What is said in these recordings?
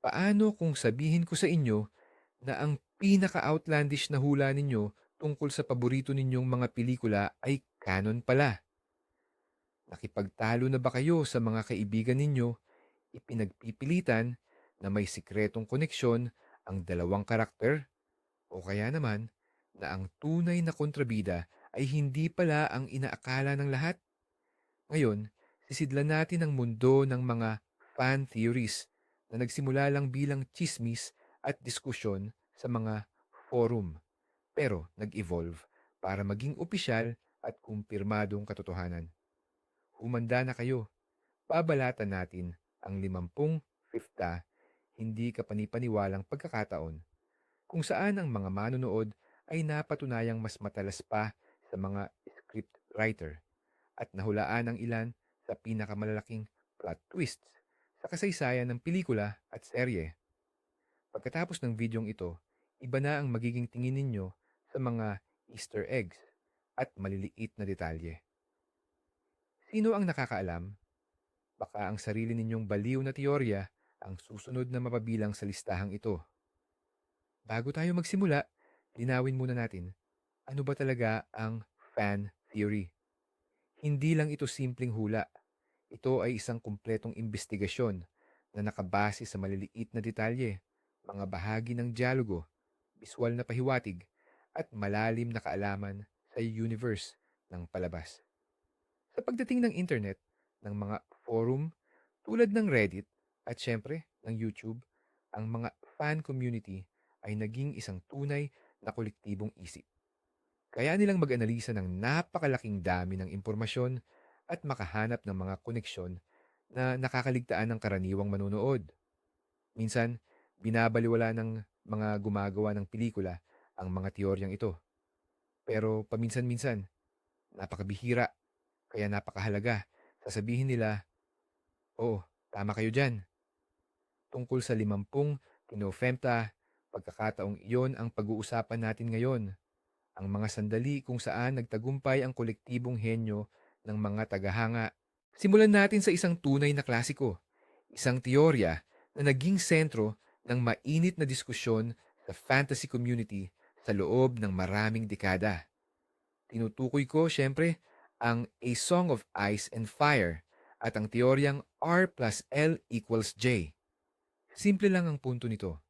Paano kung sabihin ko sa inyo na ang pinaka-outlandish na hula ninyo tungkol sa paborito ninyong mga pelikula ay canon pala? Nakipagtalo na ba kayo sa mga kaibigan ninyo, ipinagpipilitan na may sikretong koneksyon ang dalawang karakter? O kaya naman na ang tunay na kontrabida ay hindi pala ang inaakala ng lahat? Ngayon, sisidlan natin ang mundo ng mga fan theories na nagsimula lang bilang chismis at diskusyon sa mga forum, pero nag-evolve para maging opisyal at kumpirmadong katotohanan. Humanda na kayo, babalatan natin ang 50 hindi kapanipaniwalang pagkakataon kung saan ang mga manonood ay napatunayang mas matalas pa sa mga script writer at nahulaan ang ilan sa pinakamalalaking plot twists sa kasaysayan ng pelikula at serye. Pagkatapos ng videong ito, iba na ang magiging tingin ninyo sa mga Easter eggs at maliliit na detalye. Sino ang nakakaalam? Baka ang sarili ninyong baliw na teorya ang susunod na mapabilang sa listahang ito. Bago tayo magsimula, linawin muna natin, ano ba talaga ang fan theory? Hindi lang ito simpleng hula. Ito ay isang kumpletong imbestigasyon na nakabase sa maliliit na detalye, mga bahagi ng dialogo, biswal na pahiwatig, at malalim na kaalaman sa universe ng palabas. Sa pagdating ng internet, ng mga forum tulad ng Reddit at syempre ng YouTube, ang mga fan community ay naging isang tunay na kolektibong isip. Kaya nilang mag-analisa ng napakalaking dami ng impormasyon at makahanap ng mga koneksyon na nakakaligtaan ng karaniwang manonood. Minsan, binabaliwala ng mga gumagawa ng pelikula ang mga teoryang ito. Pero paminsan-minsan, napakabihira, kaya napakahalaga. Sasabihin nila, oo, tama kayo dyan. Tungkol sa 50 Tinofemta, pagkakataong iyon ang pag-uusapan natin ngayon. Ang mga sandali kung saan nagtagumpay ang kolektibong henyo ng mga tagahanga. Simulan natin sa isang tunay na klasiko, isang teorya na naging sentro ng mainit na diskusyon sa fantasy community sa loob ng maraming dekada. Tinutukoy ko, syempre, ang A Song of Ice and Fire at ang teoryang R plus L equals J. Simple lang ang punto nito.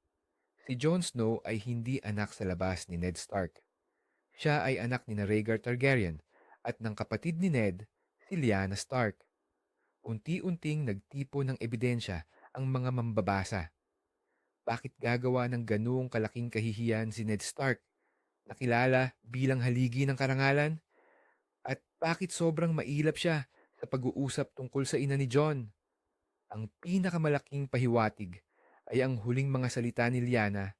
Si Jon Snow ay hindi anak sa labas ni Ned Stark. Siya ay anak ni Rhaegar Targaryen at ng kapatid ni Ned, si Lyanna Stark. Unti-unting nagtipo ng ebidensya ang mga mambabasa. Bakit gagawa ng ganoong kalaking kahihiyan si Ned Stark, nakilala bilang haligi ng karangalan? At bakit sobrang mailap siya sa pag-uusap tungkol sa ina ni Jon? Ang pinakamalaking pahiwatig ay ang huling mga salita ni Lyanna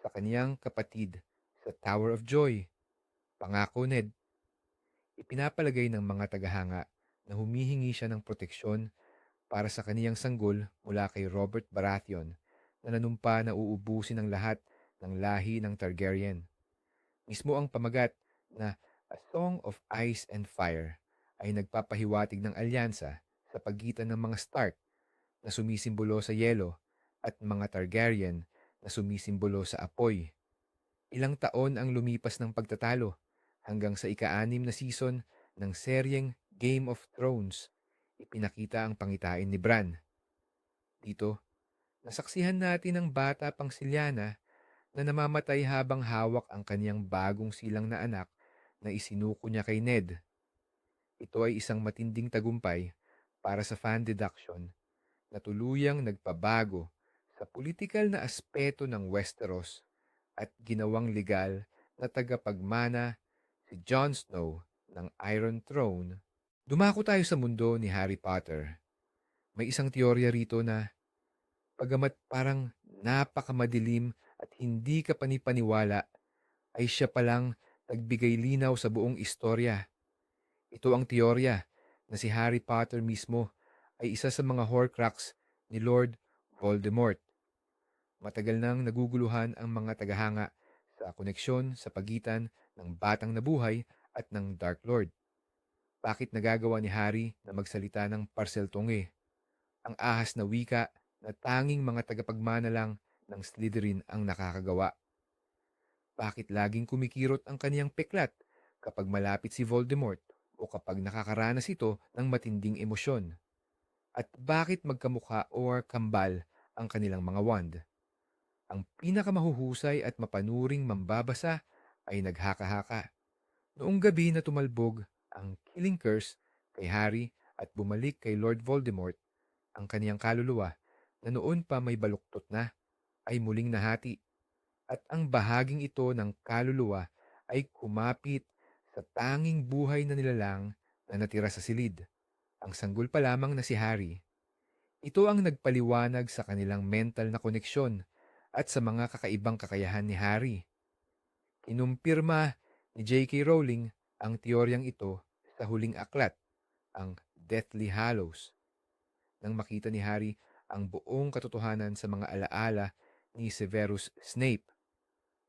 sa kaniyang kapatid sa Tower of Joy. Pangako, Ned, ipinapalagay ng mga tagahanga na humihingi siya ng proteksyon para sa kaniyang sanggol mula kay Robert Baratheon na nanumpa na uubusin ang lahat ng lahi ng Targaryen. Mismo ang pamagat na A Song of Ice and Fire ay nagpapahiwatig ng alyansa sa pagitan ng mga Stark na sumisimbolo sa yelo at mga Targaryen na sumisimbolo sa apoy. Ilang taon ang lumipas ng pagtatalo hanggang sa ika-6 na season ng seryeng Game of Thrones. Ipinakita ang pangitain ni Bran. Dito, nasaksihan natin ang bata pang si Lyanna na namamatay habang hawak ang kaniyang bagong silang na anak na isinuko niya kay Ned. Ito ay isang matinding tagumpay para sa fan deduction na tuluyang nagpabago sa politikal na aspeto ng Westeros at ginawang legal na tagapagmana si Jon Snow ng Iron Throne. Dumako tayo sa mundo ni Harry Potter. May isang teorya rito na pagamat parang napakamadilim at hindi ka panipaniwala, ay siya palang nagbigay linaw sa buong istorya. Ito ang teorya na si Harry Potter mismo ay isa sa mga Horcrux ni Lord Voldemort. Matagal nang naguguluhan ang mga tagahanga sa koneksyon sa pagitan ng batang nabuhay at ng Dark Lord. Bakit nagagawa ni Harry na magsalita ng parseltonge, ang ahas na wika na tanging mga tagapagmana lang ng Slytherin ang nakakagawa. Bakit laging kumikirot ang kaniyang peklat kapag malapit si Voldemort o kapag nakakaranas ito ng matinding emosyon? At bakit magkamukha or kambal ang kanilang mga wand? Ang pinakamahuhusay at mapanuring mambabasa ay naghaka-haka. Noong gabi na tumalbog ang killing curse kay Harry at bumalik kay Lord Voldemort, ang kaniyang kaluluwa na noon pa may baluktot na ay muling nahati at ang bahaging ito ng kaluluwa ay kumapit sa tanging buhay na nilalang na natira sa silid, ang sanggol pa lamang na si Harry. Ito ang nagpaliwanag sa kanilang mental na koneksyon at sa mga kakaibang kakayahan ni Harry. Kinumpirma ni J.K. Rowling ang teoryang ito sa huling aklat, ang Deathly Hallows, nang makita ni Harry ang buong katotohanan sa mga alaala ni Severus Snape.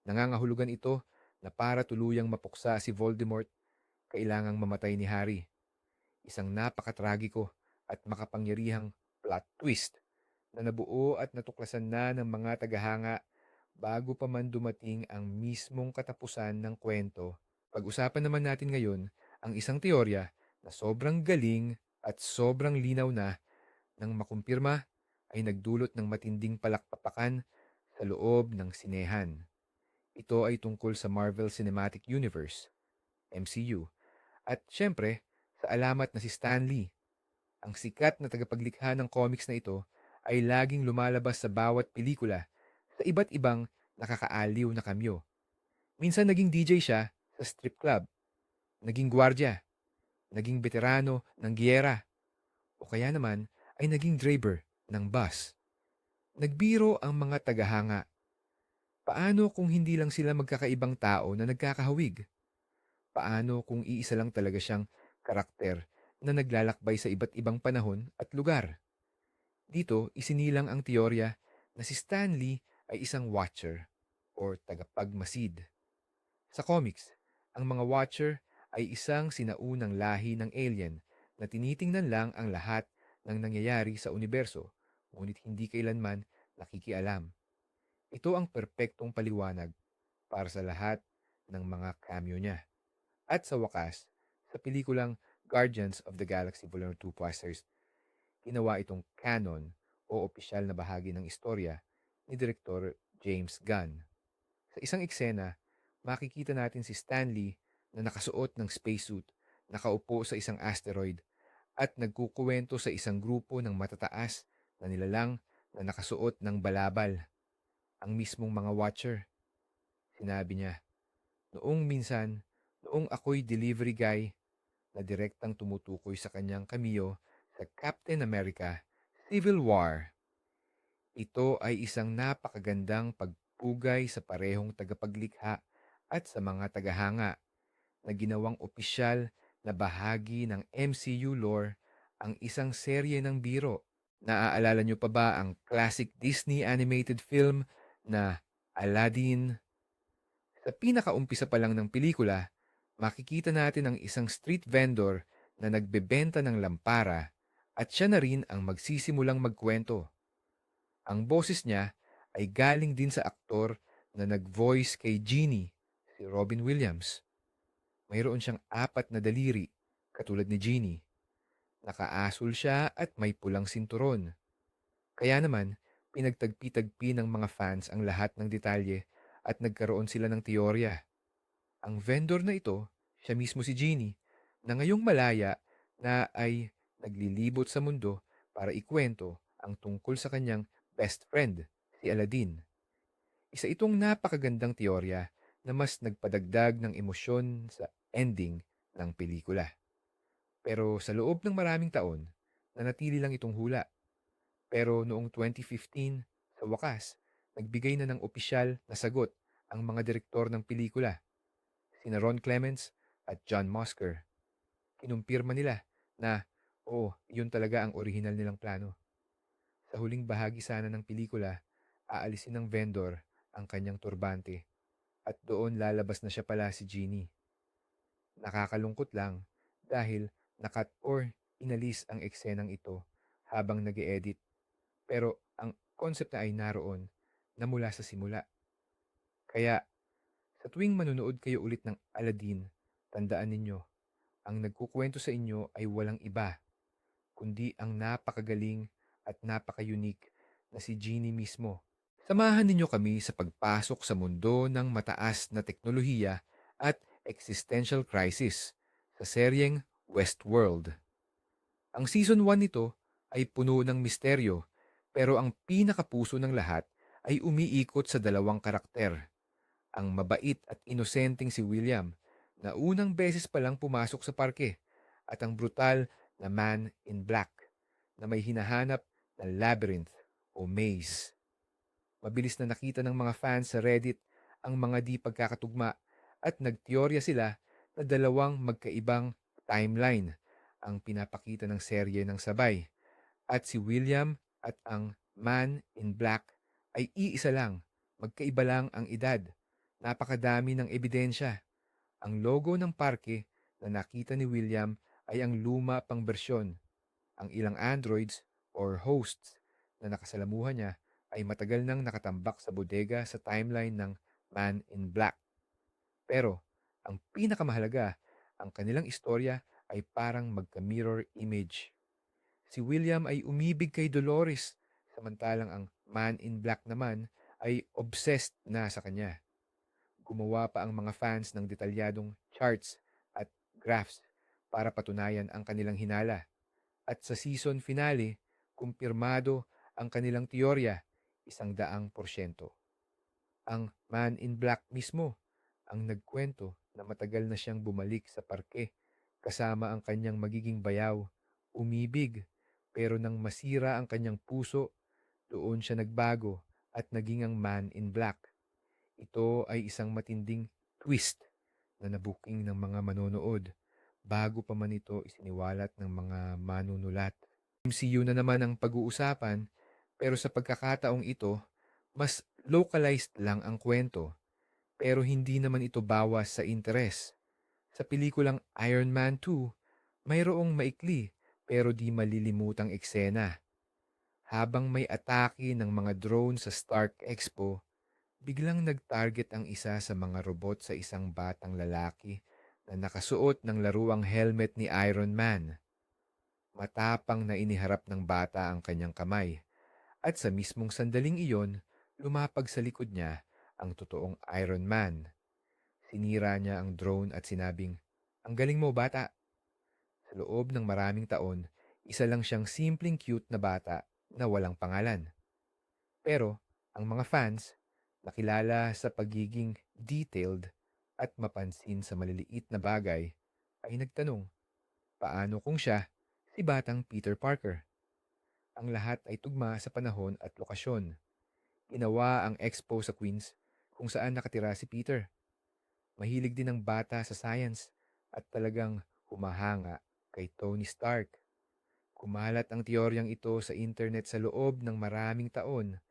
Nangangahulugan ito na para tuluyang mapuksa si Voldemort, kailangang mamatay ni Harry. Isang napakatragiko at makapangyarihang plot twist na nabuo at natuklasan na ng mga tagahanga bago pa man dumating ang mismong katapusan ng kwento. Pag-usapan naman natin ngayon ang isang teorya na sobrang galing at sobrang linaw na nang makumpirma ay nagdulot ng matinding palakpakan sa loob ng sinehan. Ito ay tungkol sa Marvel Cinematic Universe, MCU, at syempre sa alamat na si Stan Lee. Ang sikat na tagapaglikha ng comics na ito ay laging lumalabas sa bawat pelikula sa iba't ibang nakakaaliw na kamyo. Minsan naging DJ siya sa strip club, naging gwardya, naging veterano ng giyera, o kaya naman ay naging driver ng bus. Nagbiro ang mga tagahanga. Paano kung hindi lang sila magkakaibang tao na nagkakahawig? Paano kung iisa lang talaga siyang karakter na naglalakbay sa iba't ibang panahon at lugar? Dito, isinilang ang teorya na si Stan Lee ay isang watcher or tagapagmasid. Sa comics, ang mga watcher ay isang sinaunang lahi ng alien na tinitingnan lang ang lahat ng nangyayari sa universo, ngunit hindi kailanman nakikialam. Ito ang perpektong paliwanag para sa lahat ng mga cameo niya. At sa wakas, sa pelikulang Guardians of the Galaxy Volume 2 Posters, ginawa itong canon o opisyal na bahagi ng istorya ni Direktor James Gunn. Sa isang eksena, makikita natin si Stanley na nakasuot ng spacesuit, nakaupo sa isang asteroid, at nagkukuwento sa isang grupo ng matataas na nilalang na nakasuot ng balabal, ang mismong mga watcher. Sinabi niya, noong ako'y delivery guy na direktang tumutukoy sa kanyang cameo sa Captain America Civil War. Ito ay isang napakagandang pagpugay sa parehong tagapaglikha at sa mga tagahanga na ginawang opisyal na bahagi ng MCU lore ang isang serye ng biro. Naaalala niyo pa ba ang classic Disney animated film na Aladdin? Sa pinakaumpisa pa lang ng pelikula, makikita natin ang isang street vendor na nagbebenta ng lampara at siya na rin ang magsisimulang magkwento. Ang boses niya ay galing din sa aktor na nag-voice kay Genie, si Robin Williams. Mayroon siyang 4 na daliri, katulad ni Genie. Nakaasul siya at may pulang sinturon. Kaya naman, pinagtagpi-tagpi ng mga fans ang lahat ng detalye at nagkaroon sila ng teorya. Ang vendor na ito, siya mismo si Genie, na ngayong malaya na ay naglilibot sa mundo para ikwento ang tungkol sa kanyang best friend, si Aladdin. Isa itong napakagandang teorya na mas nagpadagdag ng emosyon sa ending ng pelikula. Pero sa loob ng maraming taon, nanatili lang itong hula. Pero noong 2015, sa wakas, nagbigay na ng opisyal na sagot ang mga direktor ng pelikula, sina Ron Clements at John Musker. Kinumpirma nila na, yun talaga ang orihinal nilang plano. Sa huling bahagi sana ng pelikula, aalisin ng vendor ang kanyang turbante at doon lalabas na siya pala si Genie. Nakakalungkot lang dahil nakat or inalis ang eksenang ito habang nag edit. Pero Ang concept na ay naroon na mula sa simula. Kaya sa tuwing manonood kayo ulit ng Aladdin, tandaan ninyo, ang nagkukwento sa inyo ay walang iba, kundi ang napakagaling at napaka-unique na si Genie mismo. Samahan ninyo kami sa pagpasok sa mundo ng mataas na teknolohiya at existential crisis sa seryeng Westworld. Ang season 1 nito ay puno ng misteryo, pero ang pinakapuso ng lahat ay umiikot sa dalawang karakter, ang mabait at inosenteng si William na unang beses pa lang pumasok sa parke at ang brutal na Man in Black na may hinahanap na labyrinth o maze. Mabilis na nakita ng mga fans sa Reddit ang mga di pagkakatugma at nagteorya sila na dalawang magkaibang timeline ang pinapakita ng serye ng sabay at si William at ang Man in Black ay iisa lang, magkaiba lang ang edad. Napakadami ng ebidensya. Ang logo ng parke na nakita ni William ay ang luma pang bersyon. Ang ilang androids or hosts na nakasalamuhan niya ay matagal nang nakatambak sa bodega sa timeline ng Man in Black. Pero, ang pinakamahalaga, ang kanilang istorya ay parang magka-mirror image. Si William ay umibig kay Dolores, samantalang ang Man in Black naman ay obsessed na sa kanya. Gumawa pa ang mga fans ng detalyadong charts at graphs para patunayan ang kanilang hinala. At sa season finale, kumpirmado ang kanilang teorya, 100%. Ang Man in Black mismo ang nagkwento na matagal na siyang bumalik sa parke kasama ang kanyang magiging bayaw, umibig, pero nang masira ang kanyang puso, doon siya nagbago at naging ang Man in Black. Ito ay isang matinding twist na nabuking ng mga manonood bago pa man ito isiniwalat ng mga manunulat. MCU na naman ang pag-uusapan, pero sa pagkakataong ito, mas localized lang ang kwento, pero hindi naman ito bawas sa interes. Sa pelikulang Iron Man 2, mayroong maikli pero di malilimutang eksena. Habang may atake ng mga drone sa Stark Expo, biglang nag-target ang isa sa mga robot sa isang batang lalaki na nakasuot ng laruang helmet ni Iron Man. Matapang na iniharap ng bata ang kanyang kamay at sa mismong sandaling iyon, lumapag sa likod niya ang totoong Iron Man. Sinira niya ang drone at sinabing, "Ang galing mo, bata." Sa loob ng maraming taon, isa lang siyang simpleng cute na bata na walang pangalan. Pero ang mga fans, nakilala sa pagiging detailed at mapansin sa maliliit na bagay, ay nagtanong, paano kung siya si batang Peter Parker? Ang lahat ay tugma sa panahon at lokasyon. Ginawa ang expo sa Queens kung saan nakatira si Peter. Mahilig din ang bata sa science at talagang humahanga kay Tony Stark. Kumalat ang teoryang ito sa internet sa loob ng maraming taon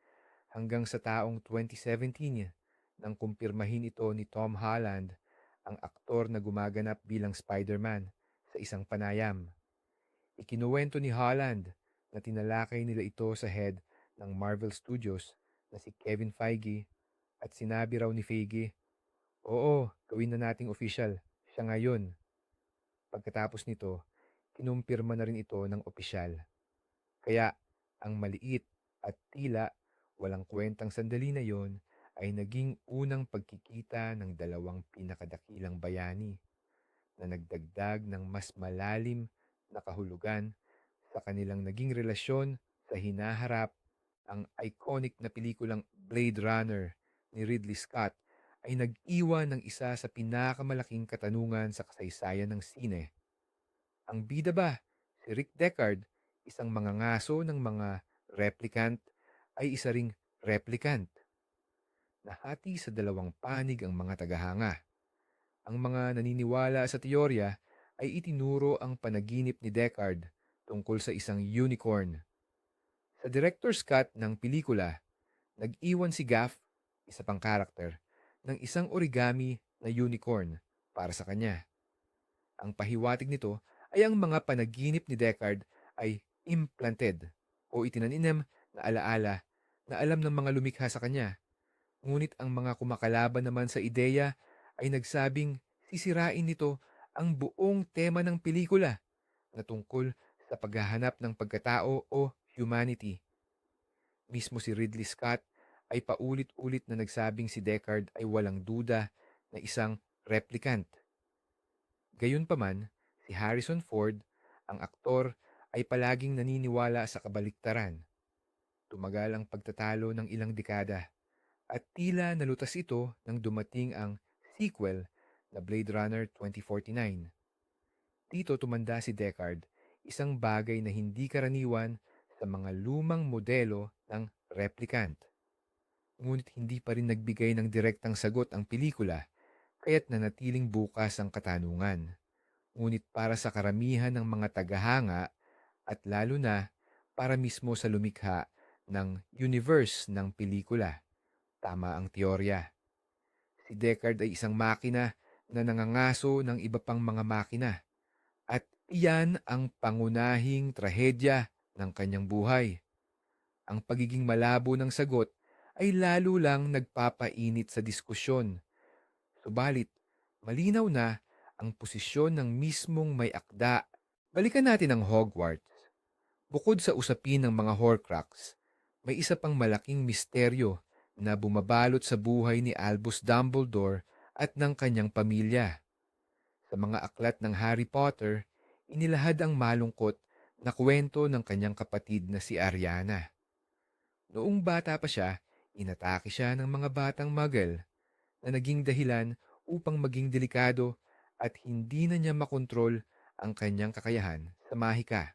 hanggang sa taong 2017 nang kumpirmahin ito ni Tom Holland, ang aktor na gumaganap bilang Spider-Man, sa isang panayam. Ikinuwento ni Holland na tinalakay nila ito sa head ng Marvel Studios na si Kevin Feige at sinabi raw ni Feige, "Oo, gawin na nating official. Siya ngayon." Pagkatapos nito, kinumpirma na rin ito ng opisyal. Kaya ang maliit at tila walang kwentang sandali na yon ay naging unang pagkikita ng dalawang pinakadakilang bayani na nagdagdag ng mas malalim na kahulugan sa kanilang naging relasyon sa hinaharap. Ang iconic na pelikulang Blade Runner ni Ridley Scott ay nag-iwan ng isa sa pinakamalaking katanungan sa kasaysayan ng sine. Ang bida ba, si Rick Deckard, isang mangangaso ng mga replicant, ay isa ring replicant? Nahati sa dalawang panig ang mga tagahanga. Ang mga naniniwala sa teorya ay itinuro ang panaginip ni Deckard tungkol sa isang unicorn. Sa director's cut ng pelikula, nag-iwan si Gaff, isa pang karakter, ng isang origami na unicorn para sa kanya. Ang pahiwatig nito ay ang mga panaginip ni Deckard ay implanted o itinanim na alaala na alam ng mga lumikha sa kanya. Ngunit ang mga kumakalaban naman sa ideya ay nagsabing sisirain nito ang buong tema ng pelikula na tungkol sa paghahanap ng pagkatao o humanity. Mismo si Ridley Scott ay paulit-ulit na nagsabing si Deckard ay walang duda na isang replicant. Gayunpaman, si Harrison Ford, ang aktor, ay palaging naniniwala sa kabaliktaran. Tumagal ang pagtatalo ng ilang dekada at tila nalutas ito nang dumating ang sequel na Blade Runner 2049. Dito tumanda si Deckard, isang bagay na hindi karaniwan sa mga lumang modelo ng replicant. Ngunit hindi pa rin nagbigay ng direktang sagot ang pelikula, kaya't nanatiling bukas ang katanungan. Ngunit para sa karamihan ng mga tagahanga at lalo na para mismo sa lumikha ng universe ng pelikula, tama ang teorya. Si Deckard ay isang makina na nangangaso ng iba pang mga makina at iyan ang pangunahing trahedya ng kanyang buhay. Ang pagiging malabo ng sagot ay lalo lang nagpapainit sa diskusyon. Subalit, malinaw na ang posisyon ng mismong may akda. Balikan natin ang Hogwarts. Bukod sa usapin ng mga Horcrux, may isa pang malaking misteryo na bumabalot sa buhay ni Albus Dumbledore at ng kanyang pamilya. Sa mga aklat ng Harry Potter, inilahad ang malungkot na kwento ng kanyang kapatid na si Ariana. Noong bata pa siya, inatake siya ng mga batang muggle na naging dahilan upang maging delikado at hindi na niya makontrol ang kanyang kakayahan sa mahika.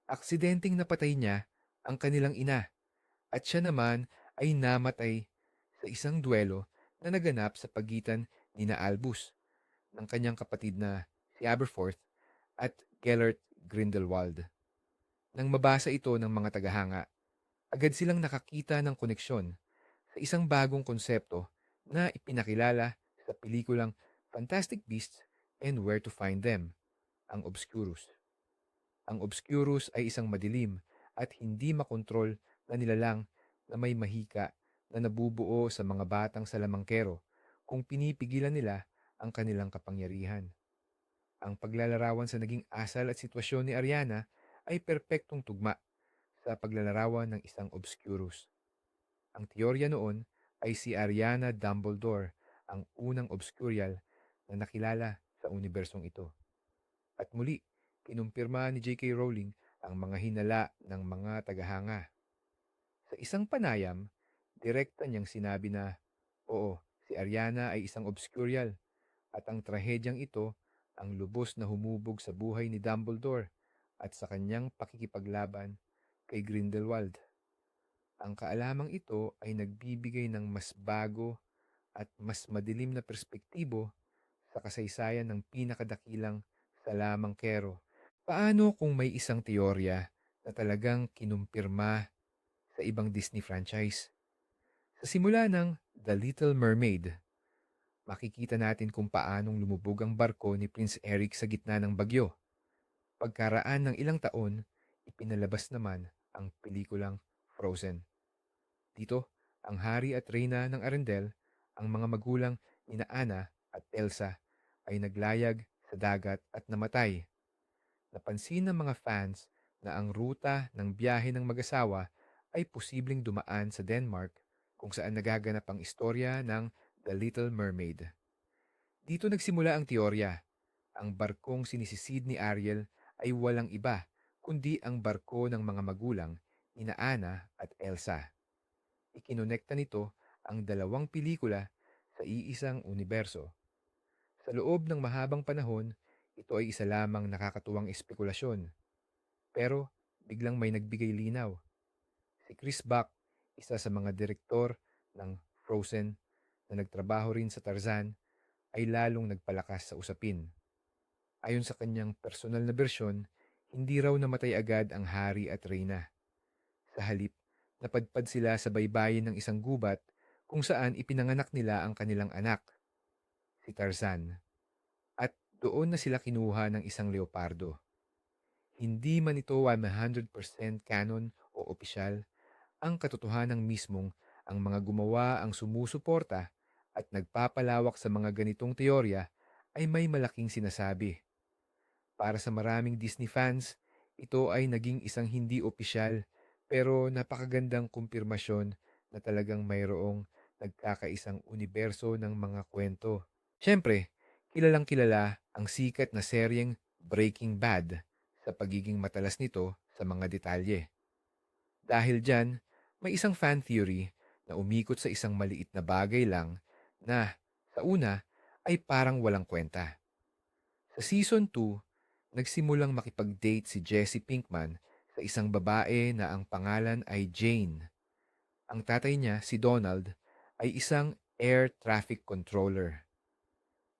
Aksidenteng napatay niya ang kanilang ina at siya naman ay namatay sa isang duelo na naganap sa pagitan ni na Albus ng kanyang kapatid na si Aberforth at Gellert Grindelwald. Nang mabasa ito ng mga tagahanga, agad silang nakakita ng koneksyon sa isang bagong konsepto na ipinakilala sa pelikulang Fantastic Beasts and Where to Find Them, ang Obscurus. Ang Obscurus ay isang madilim at hindi makontrol na nilalang na may mahika na nabubuo sa mga batang salamangkero kung pinipigilan nila ang kanilang kapangyarihan. Ang paglalarawan sa naging asal at sitwasyon ni Ariana ay perpektong tugma sa paglalarawan ng isang Obscurus. Ang teorya noon ay si Ariana Dumbledore, ang unang Obscurial na nakilala sa unibersong ito. At muli, kinumpirma ni J.K. Rowling ang mga hinala ng mga tagahanga. Sa isang panayam, direkta niyang sinabi na, oo, si Ariana ay isang Obscurial at ang trahedyang ito ang lubos na humubog sa buhay ni Dumbledore at sa kanyang pakikipaglaban kay Grindelwald. Ang kaalamang ito ay nagbibigay ng mas bago at mas madilim na perspektibo sa kasaysayan ng pinakadakilang salamangkero. Paano kung may isang teorya na talagang kinumpirma sa ibang Disney franchise? Sa simula ng The Little Mermaid, makikita natin kung paanong lumubog ang barko ni Prince Eric sa gitna ng bagyo. Pagkaraan ng ilang taon, ipinalabas naman ang pelikulang Frozen. Dito, ang hari at reyna ng Arendelle, ang mga magulang ni Anna at Elsa, ay naglayag sa dagat at namatay. Napansin ng mga fans na ang ruta ng biyahe ng mag-asawa ay posibleng dumaan sa Denmark kung saan nagaganap ang istorya ng The Little Mermaid. Dito nagsimula ang teorya. Ang barkong sinisisid ni Ariel ay walang iba kundi ang barko ng mga magulang ni Anna at Elsa. Ikinonekta nito ang dalawang pelikula sa iisang universo. Sa loob ng mahabang panahon, ito ay isa lamang nakakatuwang espekulasyon. Pero biglang may nagbigay linaw. Si Chris Buck, isa sa mga direktor ng Frozen na nagtrabaho rin sa Tarzan, ay lalong nagpalakas sa usapin. Ayon sa kanyang personal na bersyon, hindi raw namatay agad ang hari at reyna. Sa halip, napadpad sila sa baybayin ng isang gubat kung saan ipinanganak nila ang kanilang anak, si Tarzan. At doon na sila kinuha ng isang leopardo. Hindi man ito 100% canon o opisyal, Ang katotohanan mismong ang mga gumawa ang sumusuporta at nagpapalawak sa mga ganitong teorya ay may malaking sinasabi. Para sa maraming Disney fans, ito ay naging isang hindi opisyal pero napakagandang kumpirmasyon na talagang mayroong nagkakaisang universo ng mga kwento. Siyempre, kilalang kilala ang sikat na seryeng Breaking Bad sa pagiging matalas nito sa mga detalye. Dahil dyan, may isang fan theory na umikot sa isang maliit na bagay lang na, sa una, ay parang walang kwenta. Sa season 2, nagsimulang makipag-date si Jesse Pinkman sa isang babae na ang pangalan ay Jane. Ang tatay niya, si Donald, ay isang air traffic controller.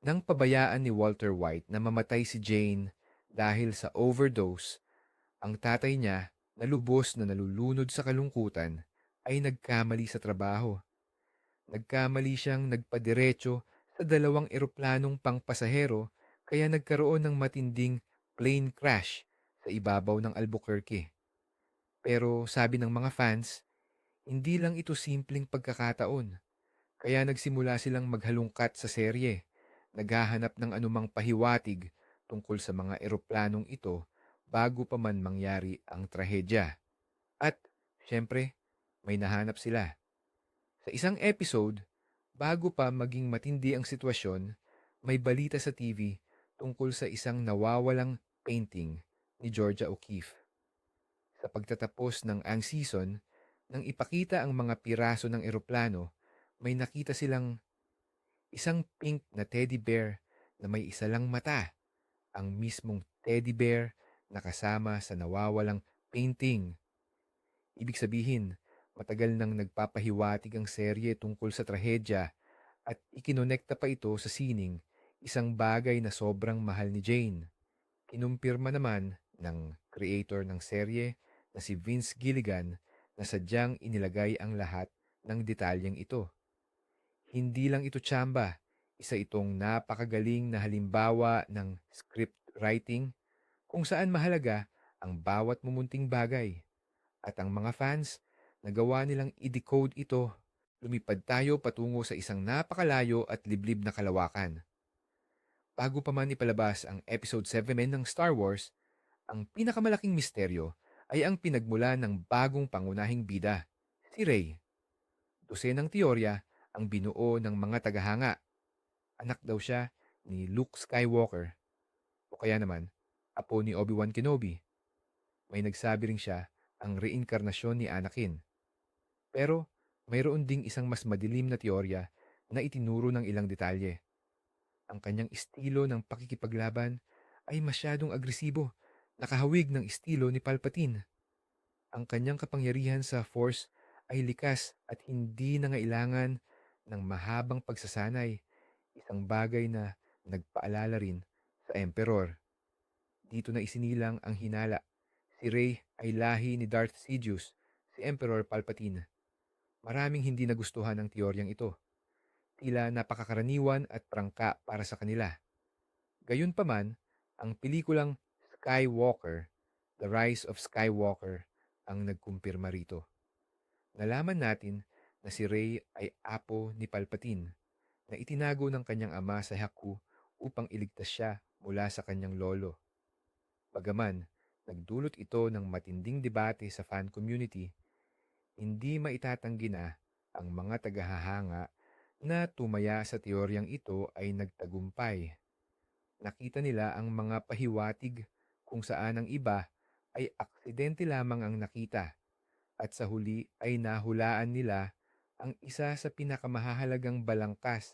Nang pabayaan ni Walter White na mamatay si Jane dahil sa overdose, ang tatay niya, na lubos na nalulunod sa kalungkutan, ay nagkamali sa trabaho. Nagkamali siyang nagpadiretso sa dalawang eroplanong pangpasahero kaya nagkaroon ng matinding plane crash sa ibabaw ng Albuquerque. Pero sabi ng mga fans, hindi lang ito simpleng pagkakataon. Kaya nagsimula silang maghalungkat sa serye, naghahanap ng anumang pahiwatig tungkol sa mga eroplanong ito bago pa man mangyari ang trahedya. At, syempre, may nahanap sila. Sa isang episode, bago pa maging matindi ang sitwasyon, may balita sa TV tungkol sa isang nawawalang painting ni Georgia O'Keeffe. Sa pagtatapos ng ang season, nang ipakita ang mga piraso ng eroplano, may nakita silang isang pink na teddy bear na may isa lang mata, ang mismong teddy bear na kasama sa nawawalang painting. Ibig sabihin, matagal nang nagpapahiwatig ang serye tungkol sa trahedya at ikinonekta pa ito sa sining, isang bagay na sobrang mahal ni Jane. Kinumpirma naman ng creator ng serye na si Vince Gilligan na sadyang inilagay ang lahat ng detalyeng ito. Hindi lang ito tsamba, isa itong napakagaling na halimbawa ng script writing kung saan mahalaga ang bawat mumunting bagay. At ang mga fans, nagawa nilang i-decode ito. Lumipad tayo patungo sa isang napakalayo at liblib na kalawakan. Bago pa man ipalabas ang Episode 7 ng Star Wars, ang pinakamalaking misteryo ay ang pinagmula ng bagong pangunahing bida, si Rey. Dosenang teorya ang binuo ng mga tagahanga. Anak daw siya ni Luke Skywalker o kaya naman apo ni Obi-Wan Kenobi. May nagsabi ring siya ang reinkarnasyon ni Anakin. Pero mayroon ding isang mas madilim na teorya na itinuro ng ilang detalye. Ang kanyang estilo ng pakikipaglaban ay masyadong agresibo, nakahawig ng estilo ni Palpatine. Ang kanyang kapangyarihan sa Force ay likas at hindi nangailangan ng mahabang pagsasanay, isang bagay na nagpaalala rin sa Emperor. Dito na isinilang ang hinala. Si Rey ay lahi ni Darth Sidious, si Emperor Palpatine. Maraming hindi nagustuhan ang teoryang ito. Tila napakakaraniwan at prangka para sa kanila. Gayunpaman, ang pelikulang Skywalker, The Rise of Skywalker, ang nagkumpirma rito. Nalaman natin na si Rey ay apo ni Palpatine na itinago ng kanyang ama sa Jakku upang iligtas siya mula sa kanyang lolo. Bagaman, nagdulot ito ng matinding debate sa fan community, hindi maitatanggi na ang mga tagahahanga na tumaya sa teoryang ito ay nagtagumpay. Nakita nila ang mga pahiwatig kung saan ang iba ay aksidente lamang ang nakita at sa huli ay nahulaan nila ang isa sa pinakamahalagang balangkas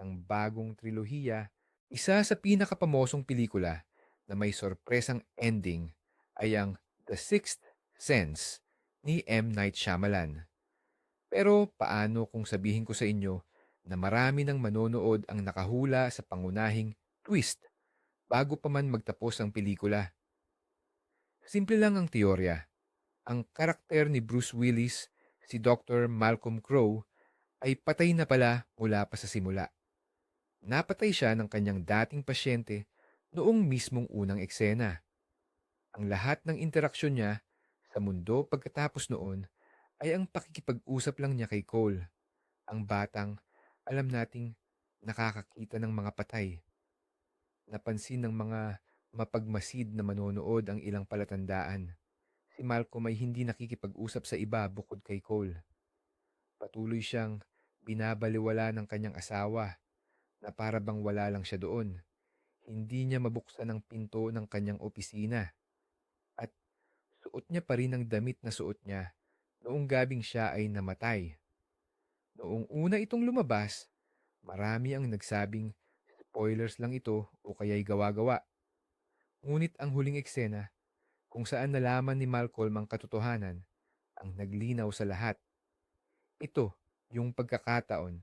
ng bagong trilohiya. Isa sa pinakapamosong pelikula na may sorpresang ending ay ang The Sixth Sense ni M. Night Shyamalan. Pero paano kung sabihin ko sa inyo na marami ng manonood ang nakahula sa pangunahing twist bago pa man magtapos ang pelikula? Simple lang ang teorya. Ang karakter ni Bruce Willis, si Dr. Malcolm Crowe, ay patay na pala mula pa sa simula. Napatay siya ng kanyang dating pasyente noong mismong unang eksena. Ang lahat ng interaksyon niya sa mundo pagkatapos noon ay ang pakikipag-usap lang niya kay Cole, ang batang alam nating nakakakita ng mga patay. Napansin ng mga mapagmasid na manonood ang ilang palatandaan. Si Malcolm ay hindi nakikipag-usap sa iba bukod kay Cole. Patuloy siyang binabaliwala ng kanyang asawa na para bang wala lang siya doon. Hindi niya mabuksan ang pinto ng kanyang opisina at suot niya pa rin ang damit na suot niya noong gabing siya ay namatay. Noong una itong lumabas, marami ang nagsabing spoilers lang ito o kaya'y gawa-gawa. Ngunit ang huling eksena kung saan nalaman ni Malcolm ang katotohanan ang naglinaw sa lahat. Ito yung pagkakataon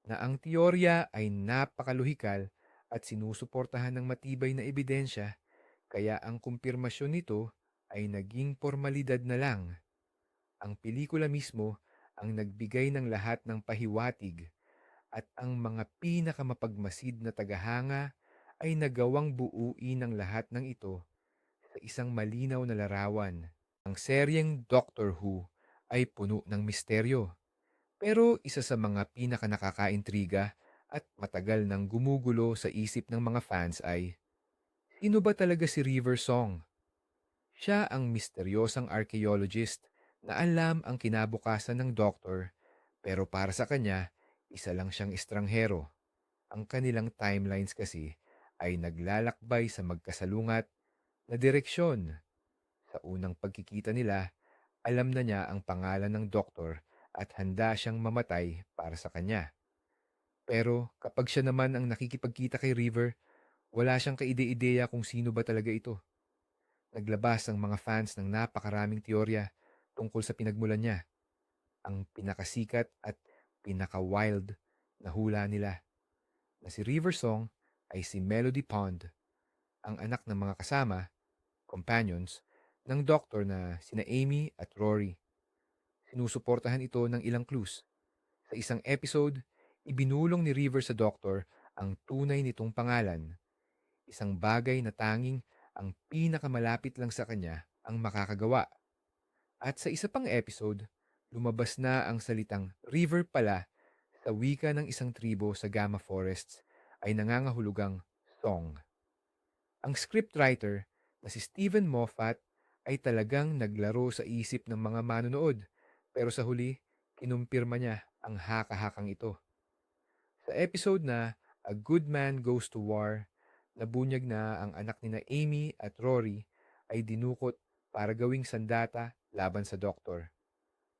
na ang teorya ay napakaluhikal at sinusuportahan ng matibay na ebidensya, kaya ang kumpirmasyon nito ay naging formalidad na lang. Ang pelikula mismo ang nagbigay ng lahat ng pahiwatig at ang mga pinakamapagmasid na tagahanga ay nagawang buuin ng lahat ng ito sa isang malinaw na larawan. Ang seryeng Doctor Who ay puno ng misteryo. Pero isa sa mga pinakanakakaintriga at matagal nang gumugulo sa isip ng mga fans ay, sino ba talaga si River Song? Siya ang misteryosang archaeologist na alam ang kinabukasan ng Doctor, pero para sa kanya, isa lang siyang estranghero. Ang kanilang timelines kasi ay naglalakbay sa magkasalungat na direksyon. Sa unang pagkikita nila, alam na niya ang pangalan ng doktor at handa siyang mamatay para sa kanya. Pero kapag siya naman ang nakikipagkita kay River, wala siyang kaide-ideya kung sino ba talaga ito. Naglabas ang mga fans ng napakaraming teorya tungkol sa pinagmulan niya. Ang pinakasikat at pinaka-wild na hula nila na si River Song ay si Melody Pond, ang anak ng mga kasama, companions, ng doktor na sina Amy at Rory. Sinusuportahan ito ng ilang clues. Sa isang episode, ibinulong ni River sa doktor ang tunay nitong pangalan, isang bagay na tanging ang pinakamalapit lang sa kanya ang makakagawa. At sa isa pang episode, lumabas na ang salitang river pala sa wika ng isang tribo sa Gamma Forests ay nangangahulugang song. Ang scriptwriter na si Stephen Moffat ay talagang naglaro sa isip ng mga manonood, pero sa huli, kinumpirma niya ang haka-hakang ito. Sa episode na A Good Man Goes to War, nabunyag na ang anak ni na Amy at Rory ay dinukot para gawing sandata laban sa doktor.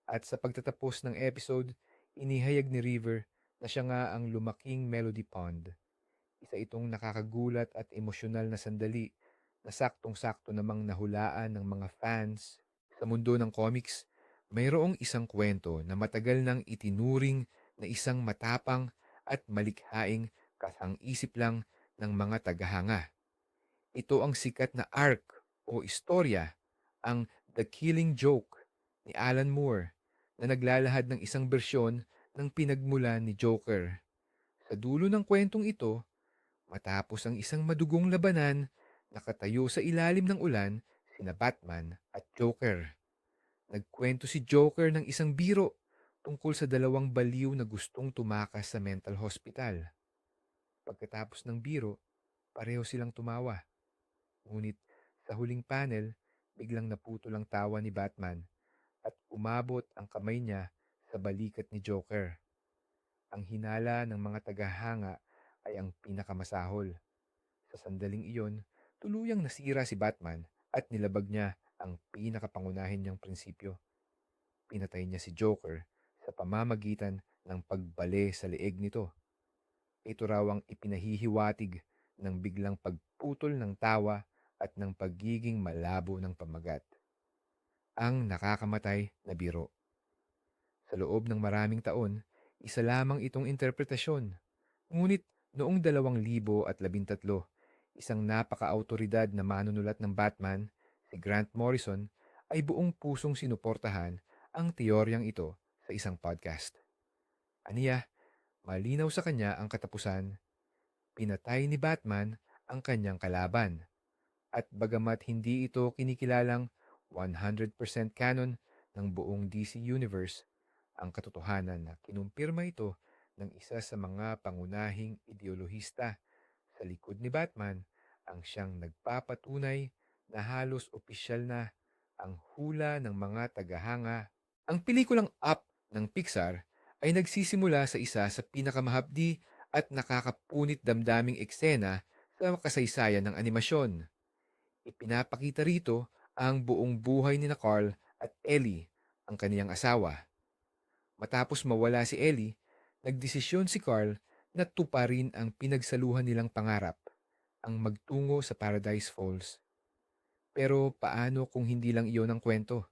At sa pagtatapos ng episode, inihayag ni River na siya nga ang lumaking Melody Pond. Isa itong nakakagulat at emosyonal na sandali na saktong-sakto namang nahulaan ng mga fans. Sa mundo ng comics, mayroong isang kwento na matagal nang itinuring na isang matapang at malikhaing kasang-isip lang ng mga tagahanga. Ito ang sikat na arc o istorya, ang The Killing Joke ni Alan Moore, na naglalahad ng isang bersyon ng pinagmulan ni Joker. Sa dulo ng kwentong ito, matapos ang isang madugong labanan, nakatayo sa ilalim ng ulan sina Batman at Joker. Nagkwento si Joker ng isang biro tungkol sa dalawang baliw na gustong tumakas sa mental hospital. Pagkatapos ng biro, pareho silang tumawa. Ngunit sa huling panel, biglang naputol ang tawa ni Batman at umabot ang kamay niya sa balikat ni Joker. Ang hinala ng mga tagahanga ay ang pinakamasahol. Sa sandaling iyon, tuluyang nasira si Batman at nilabag niya ang pinakapangunahin niyang prinsipyo. Pinatay niya si Joker sa pamamagitan ng pagbale sa leeg nito. Ito raw ang ipinahihiwatig ng biglang pagputol ng tawa at ng pagiging malabo ng pamagat. Ang nakakamatay na biro. Sa loob ng maraming taon, isa lamang itong interpretasyon. Ngunit noong 2013, isang napaka-autoridad na manunulat ng Batman, si Grant Morrison, ay buong pusong sinuportahan ang teoryang ito sa isang podcast. Aniya, malinaw sa kanya ang katapusan. Pinatay ni Batman ang kanyang kalaban. At bagamat hindi ito kinikilalang 100% canon, ng buong DC Universe ang katotohanan na kinumpirma ito ng isa sa mga pangunahing ideolohista sa likod ni Batman ang siyang nagpapatunay na halos opisyal na ang hula ng mga tagahanga. Ang pelikulang Up ng Pixar ay nagsisimula sa isa sa pinakamahabdi at nakakapunit damdaming eksena sa kasaysayan ng animasyon. Ipinapakita rito ang buong buhay ni na Carl at Ellie, ang kaniyang asawa. Matapos mawala si Ellie, nagdesisyon si Carl na tuparin ang pinagsaluhan nilang pangarap, ang magtungo sa Paradise Falls. Pero paano kung hindi lang iyon ang kwento?